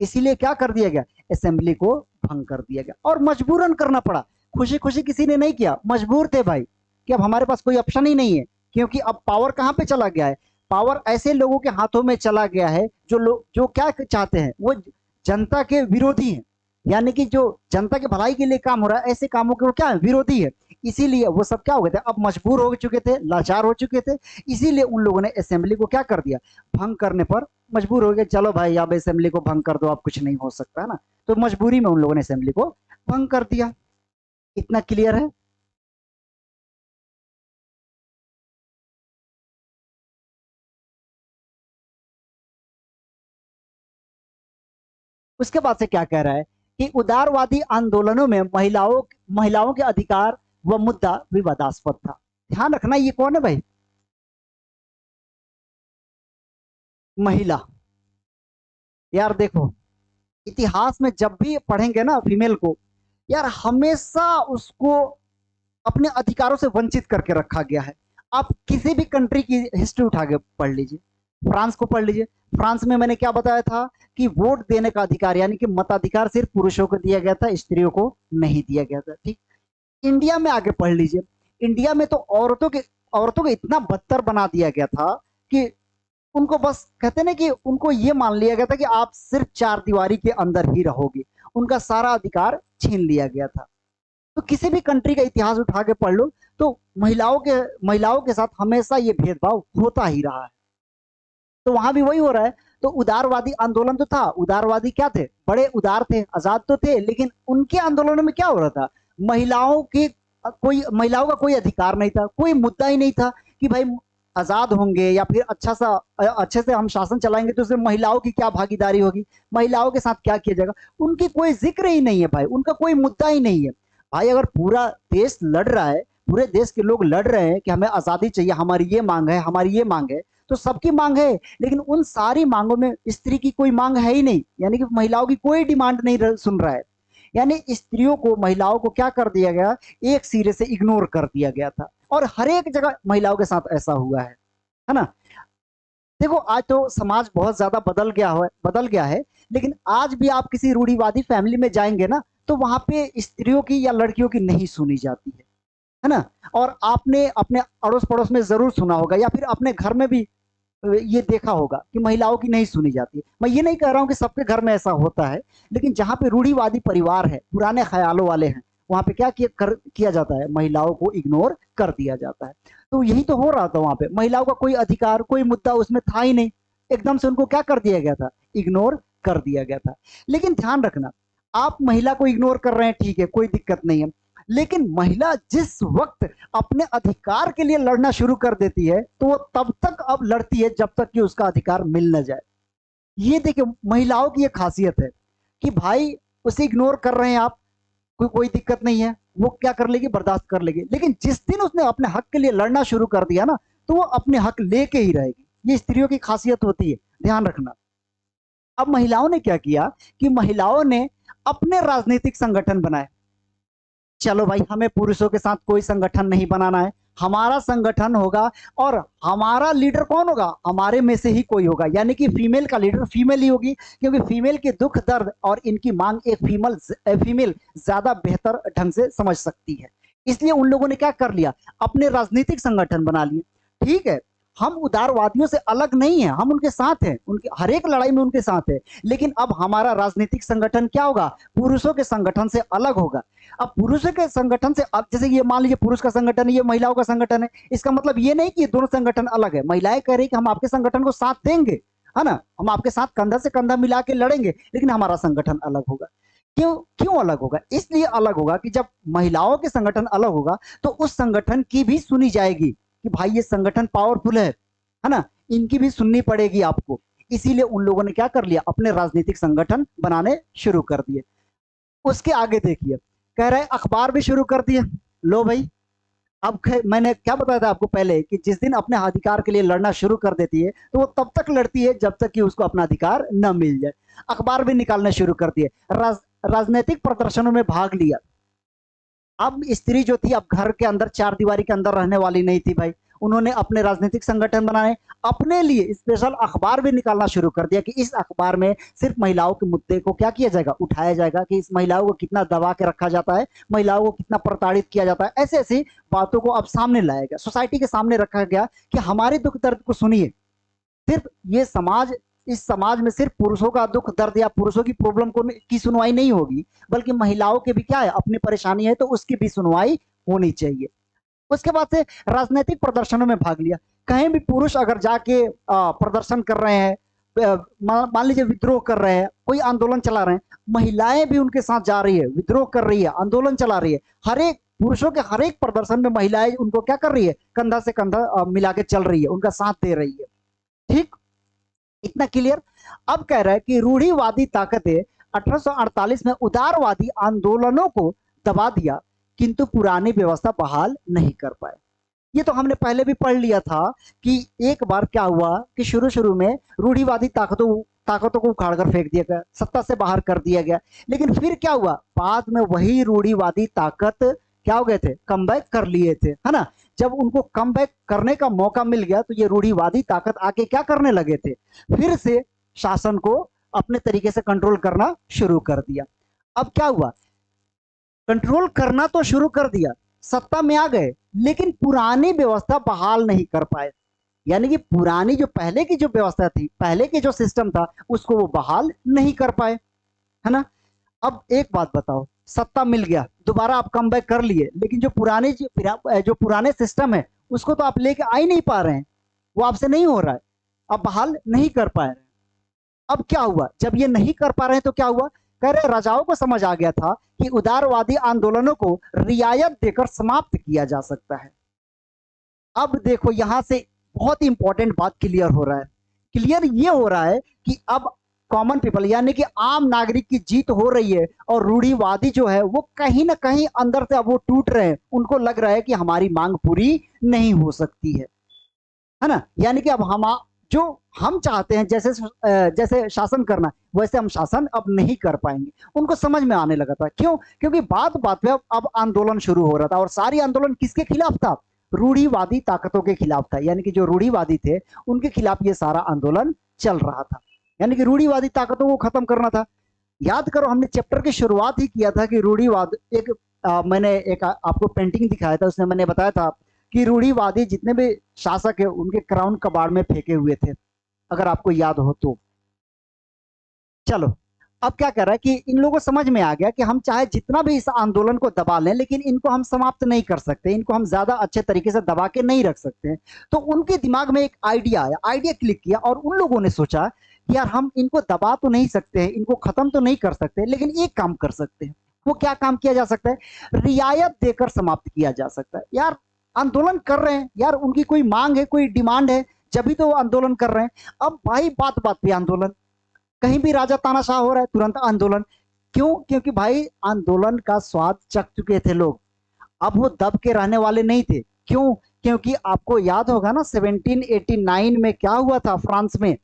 इसीलिए क्या कर दिया गया, असेंबली को भंग कर दिया गया, और मजबूरन करना पड़ा। खुशी खुशी किसी ने नहीं किया, मजबूर थे भाई, कि अब हमारे पास कोई ऑप्शन ही नहीं है। क्योंकि अब पावर कहाँ पे चला गया है, पावर ऐसे लोगों के हाथों में चला गया है जो लोग जो क्या चाहते हैं, वो जनता के विरोधी हैं। यानी कि जो जनता की भलाई के लिए काम हो रहा है, ऐसे कामों के वो क्या है, विरोधी है। इसीलिए वो सब क्या हो गए थे, अब मजबूर हो चुके थे, लाचार हो चुके थे। इसीलिए उन लोगों ने असेंबली को क्या कर दिया, भंग करने पर मजबूर हो गए। चलो भाई अब असेंबली को भंग कर दो, अब कुछ नहीं हो सकता, है ना। तो मजबूरी में उन लोगों ने असेंबली को भंग कर दिया। इतना क्लियर है। उसके बाद से क्या कह रहा है कि उदारवादी आंदोलनों में महिलाओं महिलाओं के अधिकार व मुद्दा विवादास्पद था। ध्यान रखना, ये कौन है भाई, महिला। यार देखो, इतिहास में जब भी पढ़ेंगे ना फीमेल को, यार हमेशा उसको अपने अधिकारों से वंचित करके रखा गया है। आप किसी भी कंट्री की हिस्ट्री उठा के पढ़ लीजिए, फ्रांस को पढ़ लीजिए। फ्रांस में मैंने क्या बताया था कि वोट देने का अधिकार यानी कि मताधिकार सिर्फ पुरुषों को दिया गया था, स्त्रियों को नहीं दिया गया था, ठीक। इंडिया में आगे पढ़ लीजिए, इंडिया में तो औरतों को इतना बदतर बना दिया गया था कि उनको बस कहते ना कि उनको ये मान लिया गया था कि आप सिर्फ चार दीवारी के अंदर ही रहोगे। उनका सारा अधिकार छीन लिया गया था। तो किसी भी कंट्री का इतिहास उठा के पढ़ लो, तो महिलाओं के साथ हमेशा ये भेदभाव होता ही रहा है। तो वहां भी वही हो रहा है। तो उदारवादी आंदोलन तो था, उदारवादी क्या थे, बड़े उदार थे, आजाद तो थे, लेकिन उनके आंदोलनों में क्या हो रहा था, महिलाओं का कोई अधिकार नहीं था, कोई मुद्दा ही नहीं था कि भाई आजाद होंगे या फिर अच्छे से हम शासन चलाएंगे तो उसमें महिलाओं की क्या भागीदारी होगी, महिलाओं के साथ क्या किया जाएगा, उनकी कोई जिक्र ही नहीं है भाई, उनका कोई मुद्दा ही नहीं है। भाई अगर पूरा देश लड़ रहा है, पूरे देश के लोग लड़ रहे हैं कि हमें आजादी चाहिए, हमारी ये मांग है, हमारी ये मांग है, तो सबकी मांग है, लेकिन उन सारी मांगों में स्त्री की कोई मांग है ही नहीं, यानी कि महिलाओं की कोई डिमांड नहीं सुन रहा है। यानी स्त्रियों को, महिलाओं को क्या कर दिया गया, एक सिरे से इग्नोर कर दिया गया था। और हर एक जगह महिलाओं के साथ ऐसा हुआ है ना। देखो आज तो समाज बहुत ज्यादा बदल गया है, लेकिन आज भी आप किसी रूढ़िवादी फैमिली में जाएंगे ना, तो वहां पे स्त्रियों की या लड़कियों की नहीं सुनी जाती है ना। और आपने अपने अड़ोस पड़ोस में जरूर सुना होगा या फिर अपने घर में भी ये देखा होगा कि महिलाओं की नहीं सुनी जाती है। मैं ये नहीं कह रहा हूं कि सबके घर में ऐसा होता है, लेकिन जहां पे रूढ़िवादी परिवार है, पुराने ख्यालों वाले हैं, वहां पे किया जाता है, महिलाओं को इग्नोर कर दिया जाता है। तो यही तो हो रहा था, वहां पे महिलाओं का कोई अधिकार, कोई मुद्दा उसमें था ही नहीं। एकदम से उनको क्या कर दिया गया था, इग्नोर कर दिया गया था। लेकिन ध्यान रखना, आप महिला को इग्नोर कर रहे हैं, ठीक है, कोई दिक्कत नहीं है, लेकिन महिला जिस वक्त अपने अधिकार के लिए लड़ना शुरू कर देती है, तो वो तब तक अब लड़ती है जब तक कि उसका अधिकार मिल न जाए। ये देखिए महिलाओं की ये खासियत है कि भाई उसे इग्नोर कर रहे हैं आप, कोई दिक्कत नहीं है, वो क्या कर लेगी, बर्दाश्त कर लेगी। लेकिन जिस दिन उसने अपने हक के लिए लड़ना शुरू कर दिया ना, तो वो अपने हक लेके ही रहेगी। ये स्त्रियों की खासियत होती है, ध्यान रखना। अब महिलाओं ने क्या किया कि महिलाओं ने अपने राजनीतिक संगठन बनाए। चलो भाई, हमें पुरुषों के साथ कोई संगठन नहीं बनाना है, हमारा संगठन होगा, और हमारा लीडर कौन होगा, हमारे में से ही कोई होगा, यानी कि फीमेल का लीडर फीमेल ही होगी, क्योंकि फीमेल के दुख दर्द और इनकी मांग एक फीमेल ज्यादा बेहतर ढंग से समझ सकती है। इसलिए उन लोगों ने क्या कर लिया, अपने राजनीतिक संगठन बना लिए। ठीक है, हम उदारवादियों से अलग नहीं है, हम उनके साथ हैं, उनके हर एक लड़ाई में उनके साथ है, लेकिन अब हमारा राजनीतिक संगठन क्या होगा, पुरुषों के संगठन से अलग होगा। अब पुरुषों के संगठन से, अब जैसे ये मान लीजिए पुरुष का संगठन है, ये महिलाओं का संगठन है, इसका मतलब ये नहीं कि ये दोनों संगठन अलग है। महिलाएं कह रही कि हम आपके संगठन को साथ देंगे, है ना, हम आपके साथ कंधा से कंधा मिला के लड़ेंगे, लेकिन हमारा संगठन अलग होगा। क्यों क्यों अलग होगा, इसलिए अलग होगा कि जब महिलाओं के संगठन अलग होगा, तो उस संगठन की भी सुनी जाएगी कि भाई ये संगठन पावरफुल है ना, इनकी भी सुननी पड़ेगी आपको। इसीलिए उन लोगों ने क्या कर लिया, अपने राजनीतिक संगठन बनाने शुरू कर दिए। उसके आगे देखिए, कह रहे हैं अखबार भी शुरू कर दिए। लो भाई, अब मैंने क्या बताया था आपको पहले कि जिस दिन अपने अधिकार के लिए लड़ना शुरू कर देती है तो वो तब तक लड़ती है जब तक कि उसको अपना अधिकार न मिल जाए। अखबार भी निकालना शुरू कर दिए, राजनीतिक प्रदर्शनों में भाग लिया। अब स्त्री जो थी अब घर के अंदर चार दीवारी के अंदर रहने वाली नहीं थी भाई, उन्होंने अपने राजनीतिक संगठन बनाए, अपने लिए स्पेशल अखबार भी निकालना शुरू कर दिया कि इस अखबार में सिर्फ महिलाओं के मुद्दे को क्या किया जाएगा, उठाया जाएगा, कि इस महिलाओं को कितना दबा के रखा जाता है, महिलाओं को कितना प्रताड़ित किया जाता है, ऐसे ऐसी बातों को अब सामने लाया गया, सोसाइटी के सामने रखा गया कि हमारे दुख दर्द को सुनिए। सिर्फ ये समाज, इस समाज में सिर्फ पुरुषों का दुख दर्द या पुरुषों की प्रॉब्लम को की सुनवाई नहीं होगी, बल्कि महिलाओं के भी क्या है, अपनी परेशानी है तो उसकी भी सुनवाई होनी चाहिए। उसके बाद से राजनीतिक प्रदर्शनों में भाग लिया। कहीं भी पुरुष अगर जाके प्रदर्शन कर रहे हैं, मान लीजिए विद्रोह कर रहे हैं, कोई आंदोलन चला रहे हैं, महिलाएं भी उनके साथ जा रही है, विद्रोह कर रही है, आंदोलन चला रही है। हर एक पुरुषों के हर एक प्रदर्शन में महिलाएं उनको क्या कर रही है, कंधा से कंधा मिला के चल रही है, उनका साथ दे रही है। ठीक, इतना क्लियर। अब कह रहा है कि रूढ़िवादी ताकतें 1848 में उदारवादी आंदोलनों को दबा दिया, किंतु पुरानी व्यवस्था बहाल नहीं कर पाए। ये तो हमने पहले भी पढ़ लिया था कि एक बार क्या हुआ कि शुरू शुरू में रूढ़िवादी ताकतों को उखाड़ कर फेंक दिया गया, सत्ता से बाहर कर दिया गया। लेकिन फिर क्या हुआ, बाद में वही रूढ़िवादी ताकत क्या हो गए थे, कमबैक कर लिए थे, है ना। जब उनको कमबैक करने का मौका मिल गया तो ये रूढ़िवादी ताकत आके क्या करने लगे थे, फिर से शासन को अपने तरीके से कंट्रोल करना शुरू कर दिया। अब क्या हुआ, कंट्रोल करना तो शुरू कर दिया, सत्ता में आ गए, लेकिन पुरानी व्यवस्था बहाल नहीं कर पाए। यानी कि पुरानी जो पहले की जो व्यवस्था थी, पहले के जो सिस्टम था, उसको वो बहाल नहीं कर पाए, है ना। अब एक बात बताओ, सत्ता मिल गया, दोबारा आप कम बैक कर लिए, लेकिन जो पुराने सिस्टम है उसको तो आप लेके आ ही नहीं पा रहे हैं, वो आपसे नहीं हो रहा है, आप बहाल नहीं कर पा रहे हैं। अब क्या हुआ, जब ये नहीं कर पा रहे हैं तो क्या हुआ, कह रहे राजाओं को समझ आ गया था कि उदारवादी आंदोलनों को रियायत देकर समाप्त किया जा सकता है। अब देखो यहां से बहुत ही इंपॉर्टेंट बात क्लियर हो रहा है। क्लियर ये हो रहा है कि अब कॉमन पीपल यानी कि आम नागरिक की जीत हो रही है, और रूढ़िवादी जो है वो कहीं ना कहीं अंदर से अब वो टूट रहे हैं, उनको लग रहा है कि हमारी मांग पूरी नहीं हो सकती है ना। यानी कि अब हम जो हम चाहते हैं जैसे जैसे शासन करना, वैसे हम शासन अब नहीं कर पाएंगे। उनको समझ में आने लगा था, क्यों, क्योंकि बात बात पे अब आंदोलन शुरू हो रहा था, और सारी आंदोलन किसके खिलाफ था, रूढ़िवादी ताकतों के खिलाफ था। यानी कि जो रूढ़िवादी थे उनके खिलाफ ये सारा आंदोलन चल रहा था, यानी कि रूढ़िवादी ताकतों को खत्म करना था। याद करो, हमने चैप्टर की शुरुआत ही किया था कि रूढ़िवाद मैंने एक आपको पेंटिंग दिखाया था, उसमें मैंने बताया था कि रूढ़िवादी जितने भी शासक है उनके क्राउन कबाड़ में फेंके हुए थे, अगर आपको याद हो तो। चलो, अब क्या कर रहा है कि इन लोगों को समझ में आ गया कि हम चाहे जितना भी इस आंदोलन को दबा लें, लेकिन इनको हम समाप्त नहीं कर सकते, इनको हम ज्यादा अच्छे तरीके से दबा के नहीं रख सकते। तो उनके दिमाग में एक आइडिया आया, आइडिया क्लिक किया, और उन लोगों ने सोचा कि यार हम इनको दबा तो नहीं सकते हैं, इनको खत्म तो नहीं कर सकते, लेकिन एक काम कर सकते हैं। वो क्या काम किया जा सकता है, रियायत देकर समाप्त किया जा सकता है। यार आंदोलन कर रहे हैं, यार उनकी कोई मांग है, कोई डिमांड है, जब भी तो वो आंदोलन कर रहे हैं। अब भाई बात बात पे आंदोलन, कहीं भी राजा तानाशाह हो रहा है तुरंत आंदोलन। क्यों, क्योंकि भाई आंदोलन का स्वाद चख चुके थे लोग, अब वो दब के रहने वाले नहीं थे। क्यों, क्योंकि आपको याद होगा ना 1789 में क्या हुआ था, फ्रांस में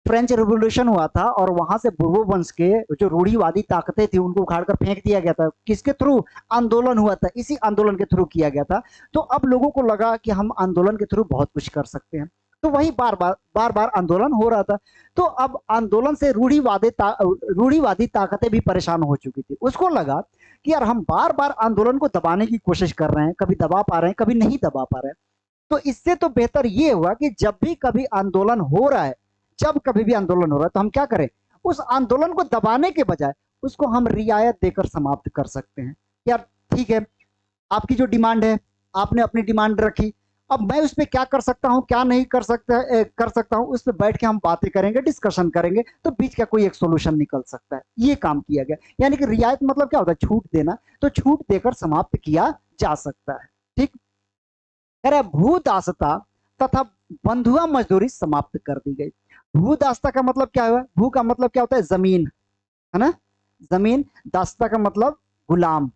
फ्रेंच रिवॉल्यूशन हुआ था, और वहां से बुर्बो वंश के जो रूढ़िवादी ताकतें थी उनको उखाड़ कर फेंक दिया गया था। किसके थ्रू आंदोलन हुआ था, इसी आंदोलन के थ्रू किया गया था। तो अब लोगों को लगा कि हम आंदोलन के थ्रू बहुत कुछ कर सकते हैं, तो वही बार बार आंदोलन हो रहा था। तो अब आंदोलन से रूढ़िवादी ताकतें भी परेशान हो चुकी थी। उसको लगा कि यार हम बार बार आंदोलन को दबाने की कोशिश कर रहे हैं, कभी दबा पा रहे हैं, कभी नहीं दबा पा रहे हैं। तो इससे तो बेहतर ये हुआ कि जब भी कभी आंदोलन हो रहा है, जब कभी भी आंदोलन हो रहा है, तो हम क्या करें, उस आंदोलन को दबाने के बजाय उसको हम रियायत देकर समाप्त कर सकते हैं। यार ठीक है, आपकी जो डिमांड है, आपने अपनी डिमांड रखी, अब मैं उस पर क्या कर सकता हूं, क्या नहीं कर सकता हूं, उस पर बैठ के हम बातें करेंगे, डिस्कशन करेंगे, तो बीच का कोई एक सोल्यूशन निकल सकता है। ये काम किया गया। यानी कि रियायत मतलब क्या होता है, छूट देना, तो छूट देकर समाप्त किया जा सकता है। ठीक, कह रहे भूदासता तथा बंधुआ मजदूरी समाप्त कर दी गई। भूदासता का मतलब क्या हुआ, भू का मतलब क्या होता है, जमीन, है ना। जमीन, दासता का मतलब गुलाम।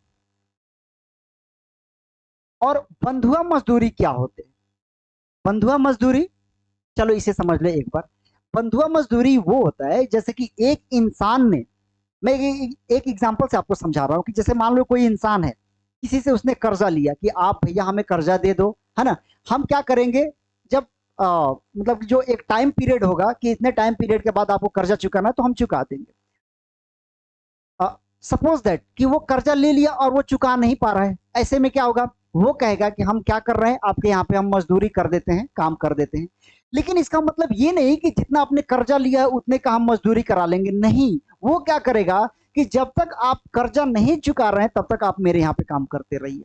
और बंधुआ मजदूरी क्या होते हैं? बंधुआ मजदूरी, चलो इसे समझ ले एक बार। बंधुआ मजदूरी वो होता है जैसे कि एक इंसान ने, मैं एक एग्जांपल से आपको समझा रहा हूँ कि जैसे मान लो कोई इंसान है, किसी से उसने कर्जा लिया कि आप भैया हमें कर्जा दे दो, है ना। हम क्या करेंगे, जब मतलब जो एक टाइम पीरियड होगा कि इतने टाइम पीरियड के बाद आपको कर्जा चुकाना है तो हम चुका देंगे। सपोज दैट कि वो कर्जा ले लिया और वो चुका नहीं पा रहा है, ऐसे में क्या होगा, वो कहेगा कि हम क्या कर रहे हैं, आपके यहाँ पे हम मजदूरी कर देते हैं, काम कर देते हैं। लेकिन इसका मतलब ये नहीं कि जितना आपने कर्जा लिया है उतने का हम मजदूरी करा लेंगे, नहीं। वो क्या करेगा कि जब तक आप कर्जा नहीं चुका रहे हैं तब तक आप मेरे यहाँ पे काम करते रहिए,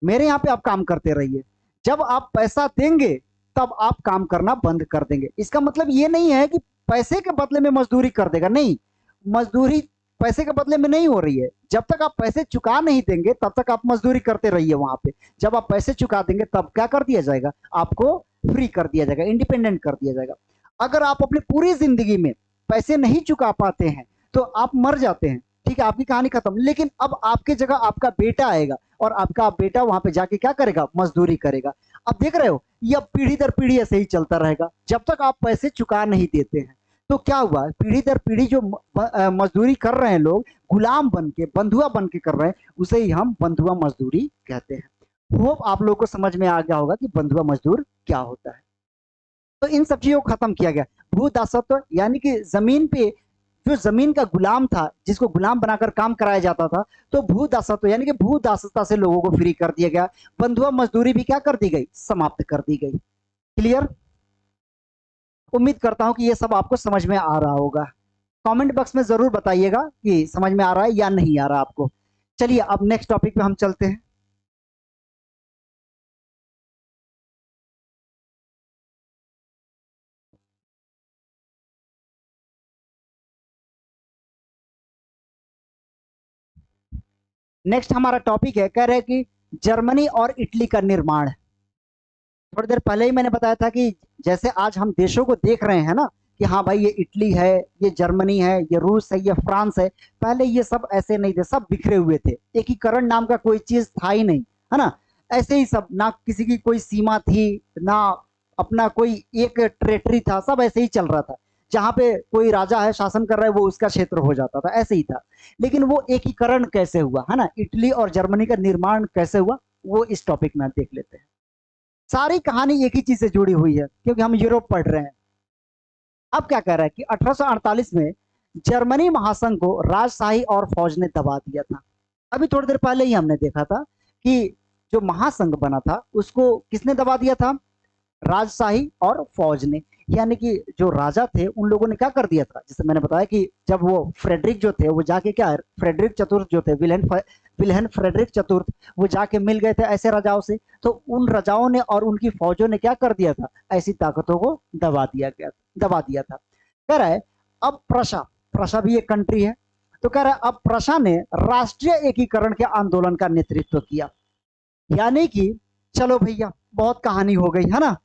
मेरे यहाँ पे आप काम करते रहिए। जब आप पैसा देंगे तब आप काम करना बंद कर देंगे। इसका मतलब ये नहीं है कि पैसे के बदले में मजदूरी कर देगा, नहीं। मजदूरी पैसे के बदले में नहीं हो रही है। जब तक आप पैसे चुका नहीं देंगे तब तक आप मजदूरी करते रहिए वहां पे। जब आप पैसे चुका देंगे तब क्या कर दिया जाएगा, आपको फ्री कर दिया जाएगा, इंडिपेंडेंट कर दिया जाएगा। अगर आप अपनी पूरी जिंदगी में पैसे नहीं चुका पाते हैं तो आप मर जाते हैं, ठीक है, आपकी कहानी खत्म। लेकिन अब आपके जगह आपका बेटा आएगा और आपका बेटा वहां पे जाके क्या करेगा, मजदूरी करेगा। अब देख रहे हो, ये पीढ़ी दर पीढ़ी ऐसे ही चलता रहेगा जब तक आप पैसे चुका नहीं देते हैं। तो क्या हुआ, पीढ़ी दर पीढ़ी जो मजदूरी कर रहे हैं लोग, गुलाम बन के, बंधुआ बन के कर रहे हैं, उसे ही हम बंधुआ मजदूरी कहते हैं। होप आप लोगों को समझ में आ गया होगा कि बंधुआ मजदूर क्या होता है। तो इन सब चीजों को खत्म किया गया। भू दासत्व यानी कि जमीन पे जो जमीन का गुलाम था, जिसको गुलाम बनाकर काम कराया जाता था, तो भू दासत्व यानी कि भू दासता से लोगों को फ्री कर दिया गया। बंधुआ मजदूरी भी क्या कर दी गई, समाप्त कर दी गई। क्लियर? उम्मीद करता हूं कि ये सब आपको समझ में आ रहा होगा। कमेंट बॉक्स में जरूर बताइएगा कि समझ में आ रहा है या नहीं आ रहा आपको। चलिए अब नेक्स्ट टॉपिक पे हम चलते हैं। नेक्स्ट हमारा टॉपिक है, कह रहे हैं कि जर्मनी और इटली का निर्माण। थोड़ी देर पहले ही मैंने बताया था कि जैसे आज हम देशों को देख रहे हैं ना, कि हाँ भाई ये इटली है, ये जर्मनी है, ये रूस है, ये फ्रांस है। पहले ये सब ऐसे नहीं थे, सब बिखरे हुए थे, एकीकरण नाम का कोई चीज था ही नहीं, है ना। ऐसे ही सब, ना किसी की कोई सीमा थी, ना अपना कोई एक टेरिटरी था, सब ऐसे ही चल रहा था। जहां पे कोई राजा है, शासन कर रहा है, वो उसका क्षेत्र हो जाता था, ऐसे ही था। लेकिन वो एकीकरण कैसे हुआ, है ना, इटली और जर्मनी का निर्माण कैसे हुआ, वो इस टॉपिक में देख लेते हैं। सारी कहानी एक ही चीज से जुड़ी हुई है क्योंकि हम यूरोप पढ़ रहे हैं। अब क्या कह रहा है कि 1848 में जर्मनी महासंघ को राजशाही और फौज ने दबा दिया था। अभी थोड़ी देर पहले ही हमने देखा था कि जो महासंघ बना था उसको किसने दबा दिया था, राजशाही और फौज ने। यानी कि जो राजा थे उन लोगों ने क्या कर दिया था, जैसे मैंने बताया कि जब वो फ्रेडरिक जो थे, वो जाके क्या, फ्रेडरिक चतुर्थ जो थे, विल्हेन फ्रेडरिक चतुर्थ, वो जाके मिल गए थे ऐसे राजाओं से। तो उन राजाओं ने और उनकी फौजों ने क्या कर दिया था, ऐसी ताकतों को दबा दिया था। कह रहा है अब प्रशा, प्रशा भी एक कंट्री है, तो कह रहा है अब प्रशा ने राष्ट्रीय एकीकरण के आंदोलन का नेतृत्व किया। यानी कि चलो भैया, बहुत कहानी हो गई, है ना।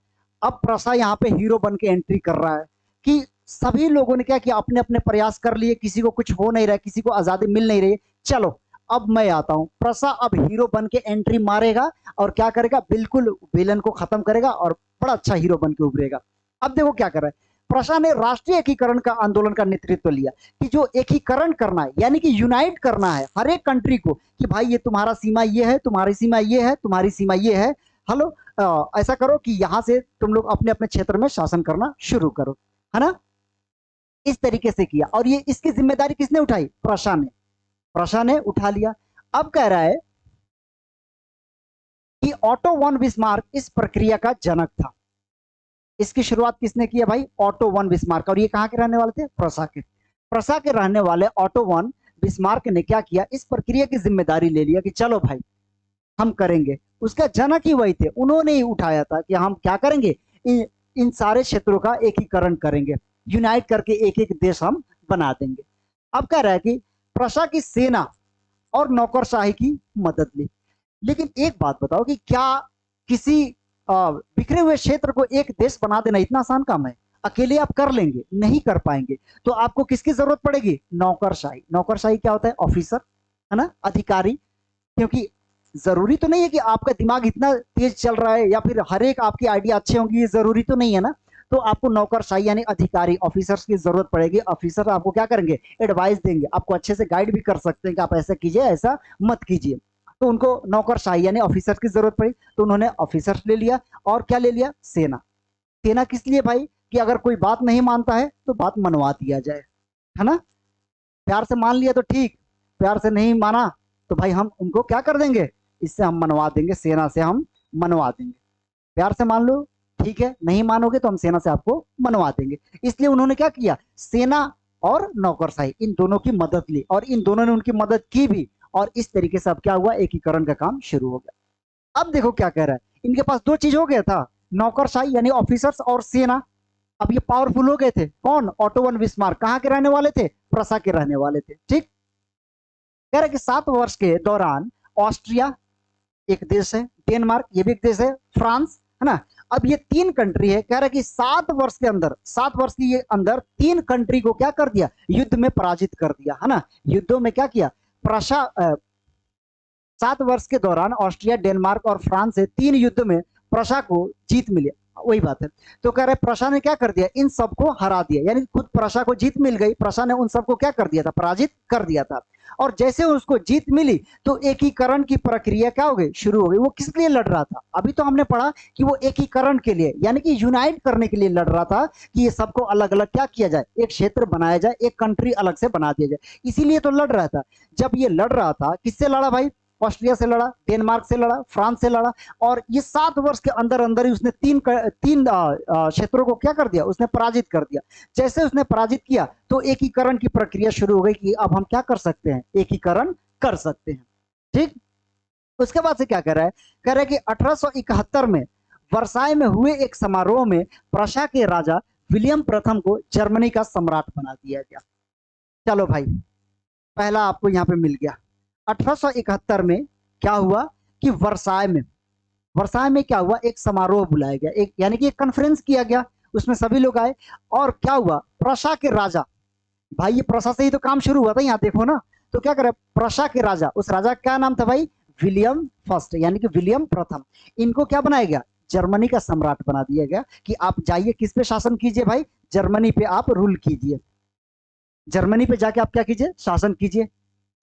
अब प्रसा यहाँ पे हीरो बन के एंट्री कर रहा है कि सभी लोगों ने क्या किया, अपने अपने प्रयास कर लिए, किसी को कुछ हो नहीं रहा है, किसी को आजादी मिल नहीं रही है। चलो अब मैं आता हूं। प्रसा अब हीरो बन के एंट्री मारेगा और क्या करेगा, बिल्कुल विलन को खत्म करेगा और बड़ा अच्छा हीरो बन के उभरेगा। अब देखो क्या कर रहा है, प्रशा ने राष्ट्रीय एकीकरण का आंदोलन का नेतृत्व लिया कि जो एकीकरण करना है, यानी कि यूनाइट करना है हर एक कंट्री को, कि भाई ये तुम्हारा सीमा ये है, तुम्हारी सीमा ये है, तुम्हारी सीमा ये है। हेलो, ऐसा करो कि यहां से तुम लोग अपने अपने क्षेत्र में शासन करना शुरू करो, है ना। इस तरीके से किया और ये इसकी जिम्मेदारी किसने उठाई, प्रशा ने उठा लिया। अब कह रहा है कि ऑटो वन बिस्मार्क इस प्रक्रिया का जनक था। इसकी शुरुआत किसने की है भाई, ऑटो वन बिस्मार्क। और ये कहां के रहने वाले थे, प्रसा के। प्रसा के रहने वाले ऑटो वन बिस्मार्क ने क्या किया, इस प्रक्रिया की जिम्मेदारी ले लिया कि चलो भाई हम करेंगे। उसका जनक ही वही थे, उन्होंने ही उठाया था कि हम क्या करेंगे, इन सारे क्षेत्रों का एकीकरण करेंगे, यूनाइट करके एक एक देश हम बना देंगे। अब कह रहा है कि प्रशा की सेना और नौकरशाही की मदद ली। लेकिन एक बात बताओ कि क्या किसी बिखरे हुए क्षेत्र को एक देश बना देना इतना आसान काम है? अकेले आप कर लेंगे नहीं कर पाएंगे, तो आपको किसकी जरूरत पड़ेगी? नौकरशाही। नौकरशाही क्या होता है? ऑफिसर, है ना, अधिकारी। क्योंकि जरूरी तो नहीं है कि आपका दिमाग इतना तेज चल रहा है या फिर हर एक आपकी आइडिया अच्छे होंगी, ये जरूरी तो नहीं है ना। तो आपको नौकरशाही यानी अधिकारी, ऑफिसर्स की जरूरत पड़ेगी। ऑफिसर आपको क्या करेंगे? एडवाइस देंगे, आपको अच्छे से गाइड भी कर सकते हैं कि आप ऐसा कीजिए, ऐसा मत कीजिए। तो उनको नौकरशाही यानी ऑफिसर की जरूरत पड़ी, तो उन्होंने ऑफिसर्स ले लिया। और क्या ले लिया? सेना। सेना किस लिए भाई? कि अगर कोई बात नहीं मानता है तो बात मनवा दिया जाए, है ना। प्यार से मान लिया तो ठीक, प्यार से नहीं माना तो भाई हम उनको क्या कर देंगे? इससे हम मनवा देंगे, सेना से हम मनवा देंगे। प्यार से मान लो, ठीक है, नहीं मानोगे तो हम सेना से आपको मनवा देंगे। इसलिए उन्होंने क्या किया? सेना और नौकरशाही इन दोनों की मदद ली, और इन दोनों ने उनकी मदद की भी। और इस तरीके से अब क्या हुआ? एकीकरण का काम शुरू हो गया। अब देखो क्या कह रहा है, इनके पास दो चीज हो गया था, नौकरशाही यानी ऑफिसर्स और सेना। अब ये पावरफुल हो गए थे। कौन? Auto von Bismarck. कहाँ के रहने वाले थे? प्रसा के रहने वाले थे। ठीक। कह रहे कि 7 वर्ष के दौरान ऑस्ट्रिया एक देश है, डेनमार्क ये भी एक देश है, फ्रांस, है ना। अब ये 3 कंट्री है। कह रहा है कि 7 वर्ष के अंदर, 7 वर्ष के ये अंदर 3 कंट्री को क्या कर दिया? युद्ध में पराजित कर दिया, है ना। युद्धों में क्या किया? प्रशा 7 वर्ष के दौरान ऑस्ट्रिया, डेनमार्क और फ्रांस से 3 युद्ध में प्रशा को जीत मिली। वही बात है। तो कह रहे प्रशा ने क्या कर दिया? इन सबको हरा दिया, यानी खुद प्रशा को जीत मिल गई। प्रशा ने उन सबको क्या कर दिया था? पराजित कर दिया था। और जैसे उसको जीत मिली तो एकीकरण की प्रक्रिया क्या हो गई? शुरू हो गई। वो किस लिए लड़ रहा था? अभी तो हमने पढ़ा कि वो एकीकरण के लिए यानी कि यूनाइट करने के लिए लड़ रहा था, कि ये सबको अलग अलग क्या किया जाए? एक क्षेत्र बनाया जाए, एक कंट्री अलग से बना दिया जाए, इसीलिए तो लड़ रहा था। जब ये लड़ रहा था, किससे लड़ा भाई? ऑस्ट्रिया से लड़ा, डेनमार्क से लड़ा, फ्रांस से लड़ा। और ये 7 वर्ष के अंदर अंदर ही उसने तीन तीन क्षेत्रों को क्या कर दिया? उसने पराजित कर दिया। जैसे उसने पराजित किया तो एकीकरण की प्रक्रिया शुरू हो गई कि अब हम क्या कर सकते हैं? एकीकरण कर सकते हैं। ठीक। उसके बाद से क्या कर रहा है? कह रहा है कि 1871 में वर्साय में हुए एक समारोह में प्रशा के राजा विलियम प्रथम को जर्मनी का सम्राट बना दिया गया। चलो भाई, पहला आपको यहां पे मिल गया। 1871 में क्या हुआ? कि वर्साय में क्या हुआ? एक समारोह बुलाया गया, एक यानी कि एक कॉन्फ्रेंस किया गया, उसमें सभी लोग आए। और क्या हुआ? प्रशा के राजा, भाई ये प्रशा से ही तो काम शुरू हुआ था, यहाँ देखो ना। तो क्या करे? प्रशा के राजा, उस राजा का क्या नाम था भाई? विलियम फर्स्ट यानी कि विलियम प्रथम। इनको क्या बनाया गया? जर्मनी का सम्राट बना दिया गया कि आप जाइए किस पे शासन कीजिए भाई? जर्मनी पे आप रूल कीजिए। जर्मनी पे जाके आप क्या कीजिए? शासन कीजिए।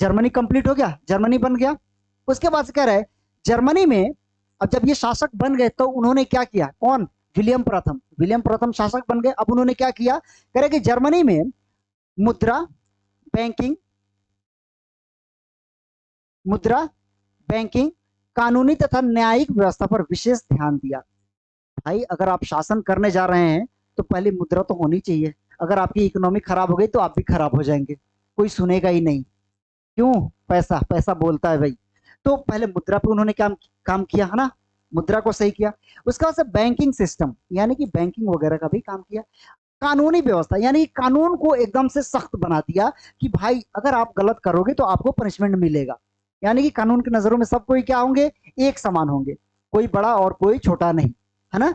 जर्मनी कंप्लीट हो गया, जर्मनी बन गया। उसके बाद से कह रहे हैं जर्मनी में अब जब ये शासक बन गए तो उन्होंने क्या किया? कौन? विलियम प्रथम शासक बन गए। अब उन्होंने क्या किया? कह रहे कि जर्मनी में मुद्रा, बैंकिंग, मुद्रा, बैंकिंग, कानूनी तथा न्यायिक व्यवस्था पर विशेष ध्यान दिया। भाई अगर आप शासन करने जा रहे हैं तो पहले मुद्रा तो होनी चाहिए। अगर आपकी इकोनॉमी खराब हो गई तो आप भी खराब हो जाएंगे, कोई सुनेगा ही नहीं। क्यों? पैसा, पैसा बोलता है भाई। तो पहले मुद्रा पे उन्होंने काम काम किया, है ना, मुद्रा को सही किया। उसके बाद से बैंकिंग सिस्टम यानी कि बैंकिंग वगैरह का भी काम किया। कानूनी व्यवस्था यानी कानून को एकदम से सख्त बना दिया कि भाई अगर आप गलत करोगे तो आपको पनिशमेंट मिलेगा। यानी कि कानून की नजरों में सब कोई क्या होंगे? एक समान होंगे, कोई बड़ा और कोई छोटा नहीं, है ना।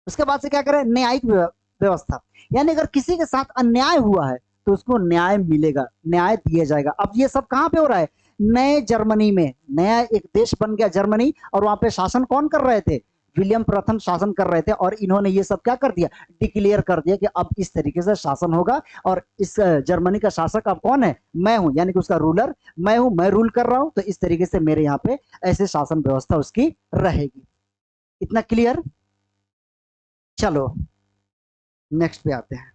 उसके बाद से क्या करें? न्यायिक व्यवस्था यानी अगर किसी के साथ अन्याय हुआ है तो उसको न्याय मिलेगा, न्याय दिया जाएगा। अब ये सब कहां पे हो रहा है? नए जर्मनी में। नया एक देश बन गया जर्मनी, और वहां पे शासन कौन कर रहे थे? विलियम प्रथम शासन कर रहे थे। और इन्होंने ये सब क्या कर दिया? डिक्लेयर कर दिया कि अब इस तरीके से शासन होगा। और इस जर्मनी का शासक अब कौन है? मैं हूं, यानी कि उसका रूलर मैं हूं, मैं रूल कर रहा हूं। तो इस तरीके से मेरे यहाँ पे ऐसे शासन व्यवस्था उसकी रहेगी। इतना क्लियर? चलो नेक्स्ट पे आते हैं।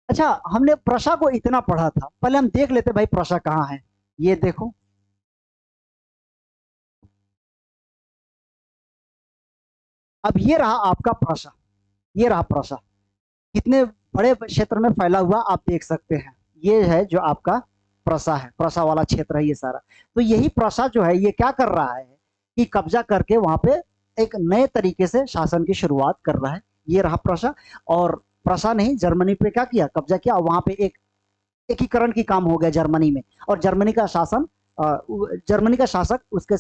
अच्छा, हमने प्रशा को इतना पढ़ा था, पहले हम देख लेते भाई प्रशा कहाँ है। ये देखो, अब ये रहा आपका प्रशा, ये रहा प्रशा। कितने बड़े क्षेत्र में फैला हुआ आप देख सकते हैं। ये है जो आपका प्रशा है, प्रशा वाला क्षेत्र है ये सारा। तो यही प्रशा जो है ये क्या कर रहा है कि कब्जा करके वहां पे एक नए तरीके से शासन की शुरुआत कर रहा है। ये रहा प्रशा। और प्रशा ने ही जर्मनी पे क्या किया? कब्जा किया। वहां पे एक एकीकरण की काम हो गया जर्मनी में, और जर्मनी का शासन जर्मनी का शासक उसके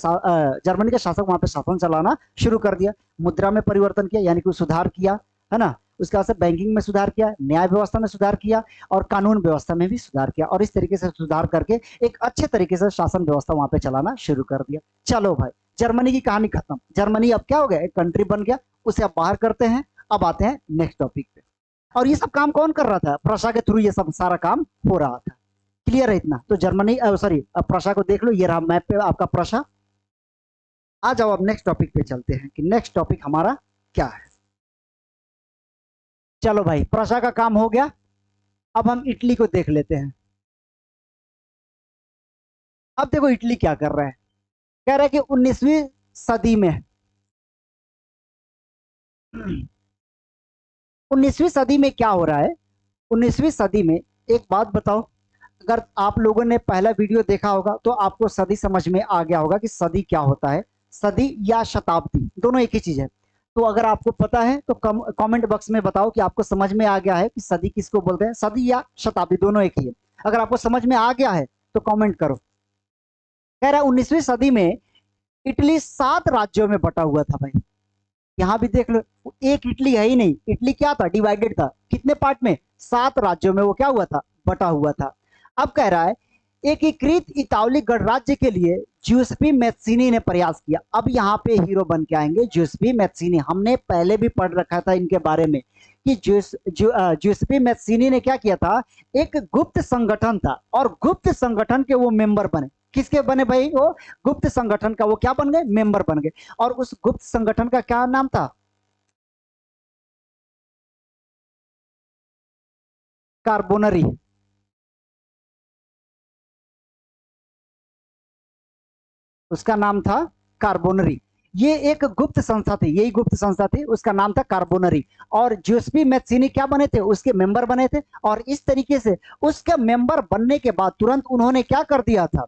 जर्मनी का शासक वहां पे शासन चलाना शुरू कर दिया। मुद्रा में परिवर्तन किया, यानी कि सुधार किया, है ना। उसके बाद से बैंकिंग में सुधार किया, न्याय व्यवस्था में सुधार किया और कानून व्यवस्था में भी सुधार किया, और इस तरीके से सुधार करके एक अच्छे तरीके से शासन व्यवस्था वहां पे चलाना शुरू कर दिया। चलो भाई, जर्मनी की कहानी खत्म। जर्मनी अब क्या हो गया, एक कंट्री बन गया, उसे अब बाहर करते हैं। अब आते हैं नेक्स्ट टॉपिक पे। और ये सब काम कौन कर रहा था, प्रशा के थ्रू ये सब सारा काम हो रहा था। क्लियर है इतना? तो जर्मनी सॉरी प्रशा को देख लो, ये रहा मैप पे आपका प्रशा। आ जाओ अब नेक्स्ट टॉपिक पे चलते हैं कि नेक्स्ट टॉपिक हमारा क्या है। चलो भाई, प्रशा का काम हो गया। अब हम इटली को देख लेते हैं। अब देखो इटली क्या कर रहा है, कह रहा है कि 19वीं सदी में 19वीं सदी में क्या हो रहा है। 19वीं सदी में एक बात बताओ, अगर आप लोगों ने पहला वीडियो देखा होगा तो आपको सदी समझ में आ गया होगा कि सदी क्या होता है। सदी या शताब्दी दोनों एक ही चीज है। तो अगर आपको पता है तो कमेंट बॉक्स में बताओ कि आपको समझ में आ गया है कि सदी किसको बोलते हैं, सदी या शताब्दी दोनों एक ही है। अगर आपको समझ में आ गया है तो कमेंट करो। कह रहा है 19वीं सदी में इटली 7 राज्यों में बटा हुआ था भाई। यहां भी देख लो, एक इटली है ही नहीं। इटली क्या था, डिवाइडेड था। कितने पार्ट में, 7 राज्यों में वो क्या हुआ था, बटा हुआ था। अब कह रहा है एकीकृत इतावली गणराज्य के लिए ज्यूसेपी मैत्सिनी ने प्रयास किया। अब यहाँ पे हीरो बन के आएंगे ज्यूसेपी मैत्सिनी। हमने पहले भी पढ़ रखा था इनके बारे में कि ज्यूसेपी मैत्सिनी ने क्या किया था, एक गुप्त संगठन था और गुप्त संगठन के वो मेंबर बने। किसके बने भाई, वो गुप्त संगठन का वो क्या बन गए, मेंबर बन गए। और उस गुप्त संगठन का क्या नाम था, कार्बोनरी। उसका नाम था कार्बोनरी। ये एक गुप्त संस्था थी, यही गुप्त संस्था थी, उसका नाम था कार्बोनरी। और ज्यूसेपी मैत्सिनी क्या बने थे, उसके मेंबर बने थे। और इस तरीके से उसके मेंबर बनने के बाद तुरंत उन्होंने क्या कर दिया था,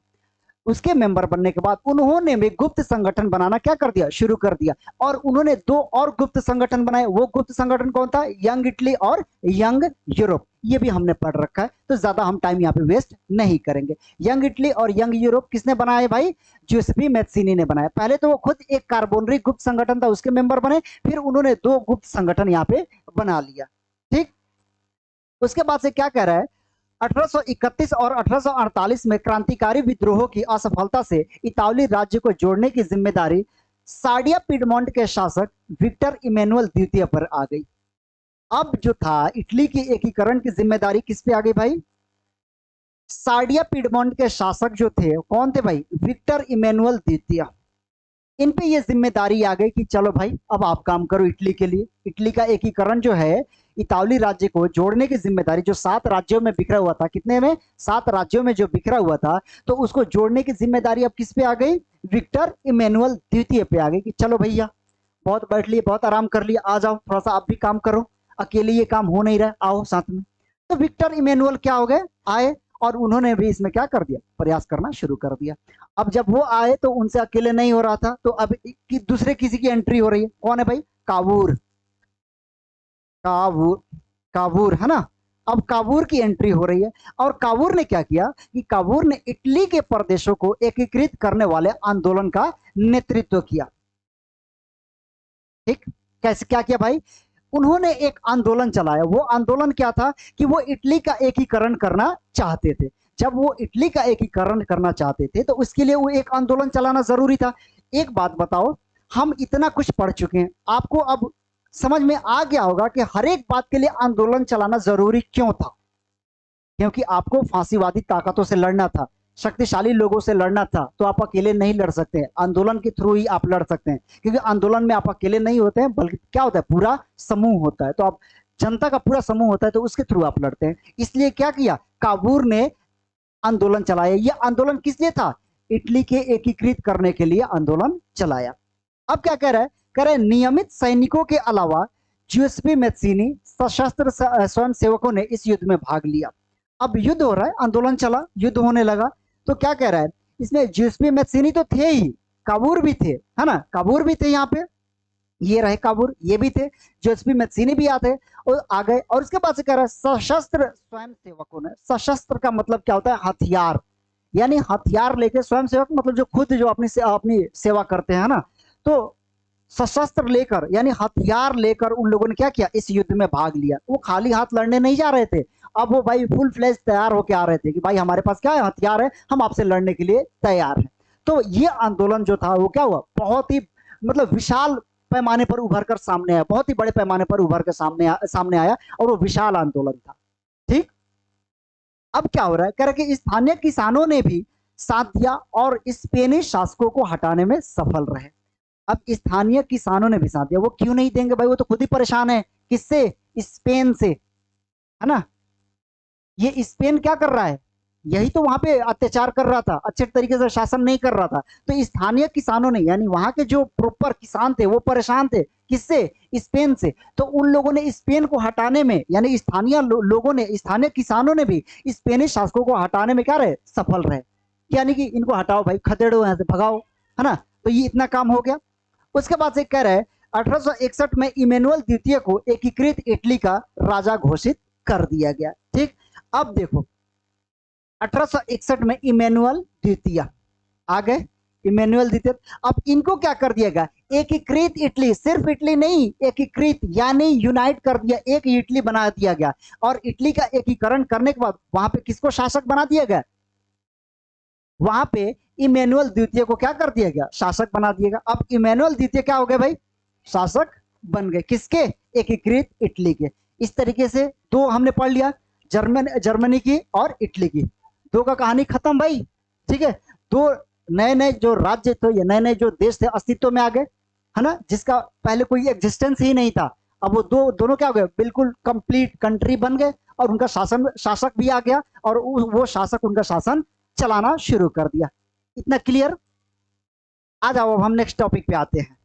उसके मेंबर बनने के बाद उन्होंने भी गुप्त संगठन बनाना क्या कर दिया, शुरू कर दिया। और उन्होंने 2 और गुप्त संगठन बनाए। वो गुप्त संगठन कौन था, यंग इटली और यंग यूरोप। ये भी हमने पढ़ रखा है, तो ज्यादा हम टाइम यहाँ पे वेस्ट नहीं करेंगे। यंग इटली और यंग यूरोप किसने बनाए भाई, ज्यूसेपी मैत्सिनी ने बनाया। पहले तो वो खुद एक कार्बोनरी गुप्त संगठन था, उसके मेंबर बने, फिर उन्होंने 2 गुप्त संगठन यहाँ पे बना लिया। ठीक, उसके बाद से क्या कह रहा है, 1831 और 1848 में क्रांतिकारी विद्रोहों की असफलता से इतावली राज्य को जोड़ने की जिम्मेदारी साडिया पिडमोंट के शासक विक्टर इमैनुअल द्वितीय पर आ गई। अब जो था इटली की एकीकरण की जिम्मेदारी किस पे आ गई भाई, साडिया पिडमोंट के शासक जो थे कौन थे भाई, विक्टर इमैनुअल द्वितीय। इन पे ये जिम्मेदारी आ गई कि चलो भाई अब आप काम करो इटली के लिए। इटली का एकीकरण जो है, इतावली राज्य को जोड़ने की जिम्मेदारी, जो 7 राज्यों में बिखरा हुआ था, कितने में, 7 राज्यों में जो बिखरा हुआ था, तो उसको जोड़ने की जिम्मेदारी अब किस पे आ गई, विक्टर इमैनुअल द्वितीय पे आ गई कि चलो भैया बहुत बैठ लिए, बहुत आराम कर लिया, आ जाओ थोड़ा सा आप भी काम करो, अकेले ये काम हो नहीं रहा, आओ साथ में। तो विक्टर इमैनुअल क्या हो गए, आए, और उन्होंने भी इसमें क्या कर दिया, प्रयास करना शुरू कर दिया। अब जब वो आए तो उनसे अकेले नहीं हो रहा था, तो अब दूसरे किसी की एंट्री हो रही है। कौन है भाई, कावूर। कावूर, कावूर है ना। अब कावूर की एंट्री हो रही है। और कावूर ने क्या किया कि कावूर ने इटली के प्रदेशों को एकीकृत करने वाले आंदोलन का नेतृत्व किया। ठीक, कैसे क्या किया भाई, उन्होंने एक आंदोलन चलाया। वो आंदोलन क्या था कि वो इटली का एकीकरण करना चाहते थे। जब वो इटली का एकीकरण करना चाहते थे तो उसके लिए वो एक आंदोलन चलाना जरूरी था। एक बात बताओ, हम इतना कुछ पढ़ चुके हैं, आपको अब समझ में आ गया होगा कि हर एक बात के लिए आंदोलन चलाना जरूरी क्यों था। क्योंकि आपको फांसीवादी ताकतों से लड़ना था, शक्तिशाली लोगों से लड़ना था, तो आप अकेले नहीं लड़ सकते हैं, आंदोलन के थ्रू ही आप लड़ सकते हैं। क्योंकि आंदोलन में आप अकेले नहीं होते हैं, बल्कि क्या होता है, पूरा समूह होता है। तो आप, जनता का पूरा समूह होता है, तो उसके थ्रू आप लड़ते हैं। इसलिए क्या किया, काबूर ने आंदोलन चलाया। यह आंदोलन किस लिए था, इटली के एकीकृत करने के लिए आंदोलन चलाया। अब क्या कह रहा है, कह रहे नियमित सैनिकों के अलावा ज्यूसेपी मैत्सिनी सशस्त्र स्वयं सेवकों ने इस युद्ध में भाग लिया। अब युद्ध हो रहा है, आंदोलन चला, युद्ध होने लगा, तो क्या कह रहा है, इसमें ज्यूसेपी मैत्सिनी तो थे ही, काबूर भी थे, है ना, काबूर भी थे यहाँ पे, ये रहे काबूर, ये भी थे, ज्यूसेपी मैत्सिनी भी आते और आ गए। और उसके बाद से कह रहा है सशस्त्र स्वयं सेवकों ने, सशस्त्र का मतलब क्या होता है, हथियार, यानी हथियार लेके, स्वयं सेवक मतलब जो खुद जो अपनी सेवा करते हैं ना, तो सशस्त्र लेकर यानी हथियार लेकर उन लोगों ने क्या किया, इस युद्ध में भाग लिया। वो खाली हाथ लड़ने नहीं जा रहे थे, अब वो भाई फुल फ्लेज तैयार होके आ रहे थे कि भाई हमारे पास क्या है, हथियार है, हम आपसे लड़ने के लिए तैयार हैं। तो ये आंदोलन जो था वो क्या हुआ, बहुत ही मतलब विशाल पैमाने पर उभर कर सामने आया, बहुत ही बड़े पैमाने पर उभर कर सामने आया, और वो विशाल आंदोलन था। ठीक, अब क्या हो रहा है, कह रहे कि स्थानीय किसानों ने भी साथ दिया और स्पेनिश शासकों को हटाने में सफल रहे। अब स्थानीय किसानों ने भी साथ दिया, वो क्यों नहीं देंगे भाई, वो तो खुद ही परेशान है, किससे, स्पेन से, है ना। ये स्पेन क्या कर रहा है, यही तो वहां पे अत्याचार कर रहा था, अच्छे तरीके से शासन नहीं कर रहा था। तो स्थानीय किसानों ने यानी वहां के जो प्रॉपर किसान थे वो परेशान थे, किससे, स्पेन से। तो उन लोगों ने स्पेन को हटाने में यानी स्थानीय लोगों ने, स्थानीय किसानों ने भी स्पेनिश शासकों को हटाने में क्या रहे, सफल रहे। यानी कि इनको हटाओ भाई, खदेड़ो, यहाँ से भगाओ, है ना। तो ये इतना काम हो गया। उसके बाद से कह रहे 1861 में इमेनुअल द्वितीय को एकीकृत इटली का राजा घोषित कर दिया गया। ठीक, अब देखो 1861 में इमेनुअल द्वितीय आ गए, इमेनुअल द्वितीय। अब इनको क्या कर दिया गया, एकीकृत इटली, सिर्फ इटली नहीं, एकीकृत यानी यूनाइट कर दिया, एक इटली बना दिया गया। और इटली का एकीकरण करने के बाद वहां पे किसको शासक बना दिया गया, वहां पे इमेनुअल द्वितीय को क्या कर दिया गया, शासक बना दिया गया। अब इमेनुअल द्वितीय क्या हो गए भाई, शासक बन गए, किसके, एकीकृत इटली के। इस तरीके से दो हमने पढ़ लिया, जर्मनी की और इटली की, दो का कहानी खत्म भाई। ठीक है, दो नए नए जो राज्य थे या नए नए जो देश थे अस्तित्व में आ गए, है ना, जिसका पहले कोई एग्जिस्टेंस ही नहीं था। अब वो दोनों क्या हो गए, बिल्कुल कंप्लीट कंट्री बन गए, और उनका शासक भी आ गया, और वो शासक उनका शासन चलाना शुरू कर दिया। इतना क्लियर। आ जाओ अब हम नेक्स्ट टॉपिक पे आते हैं।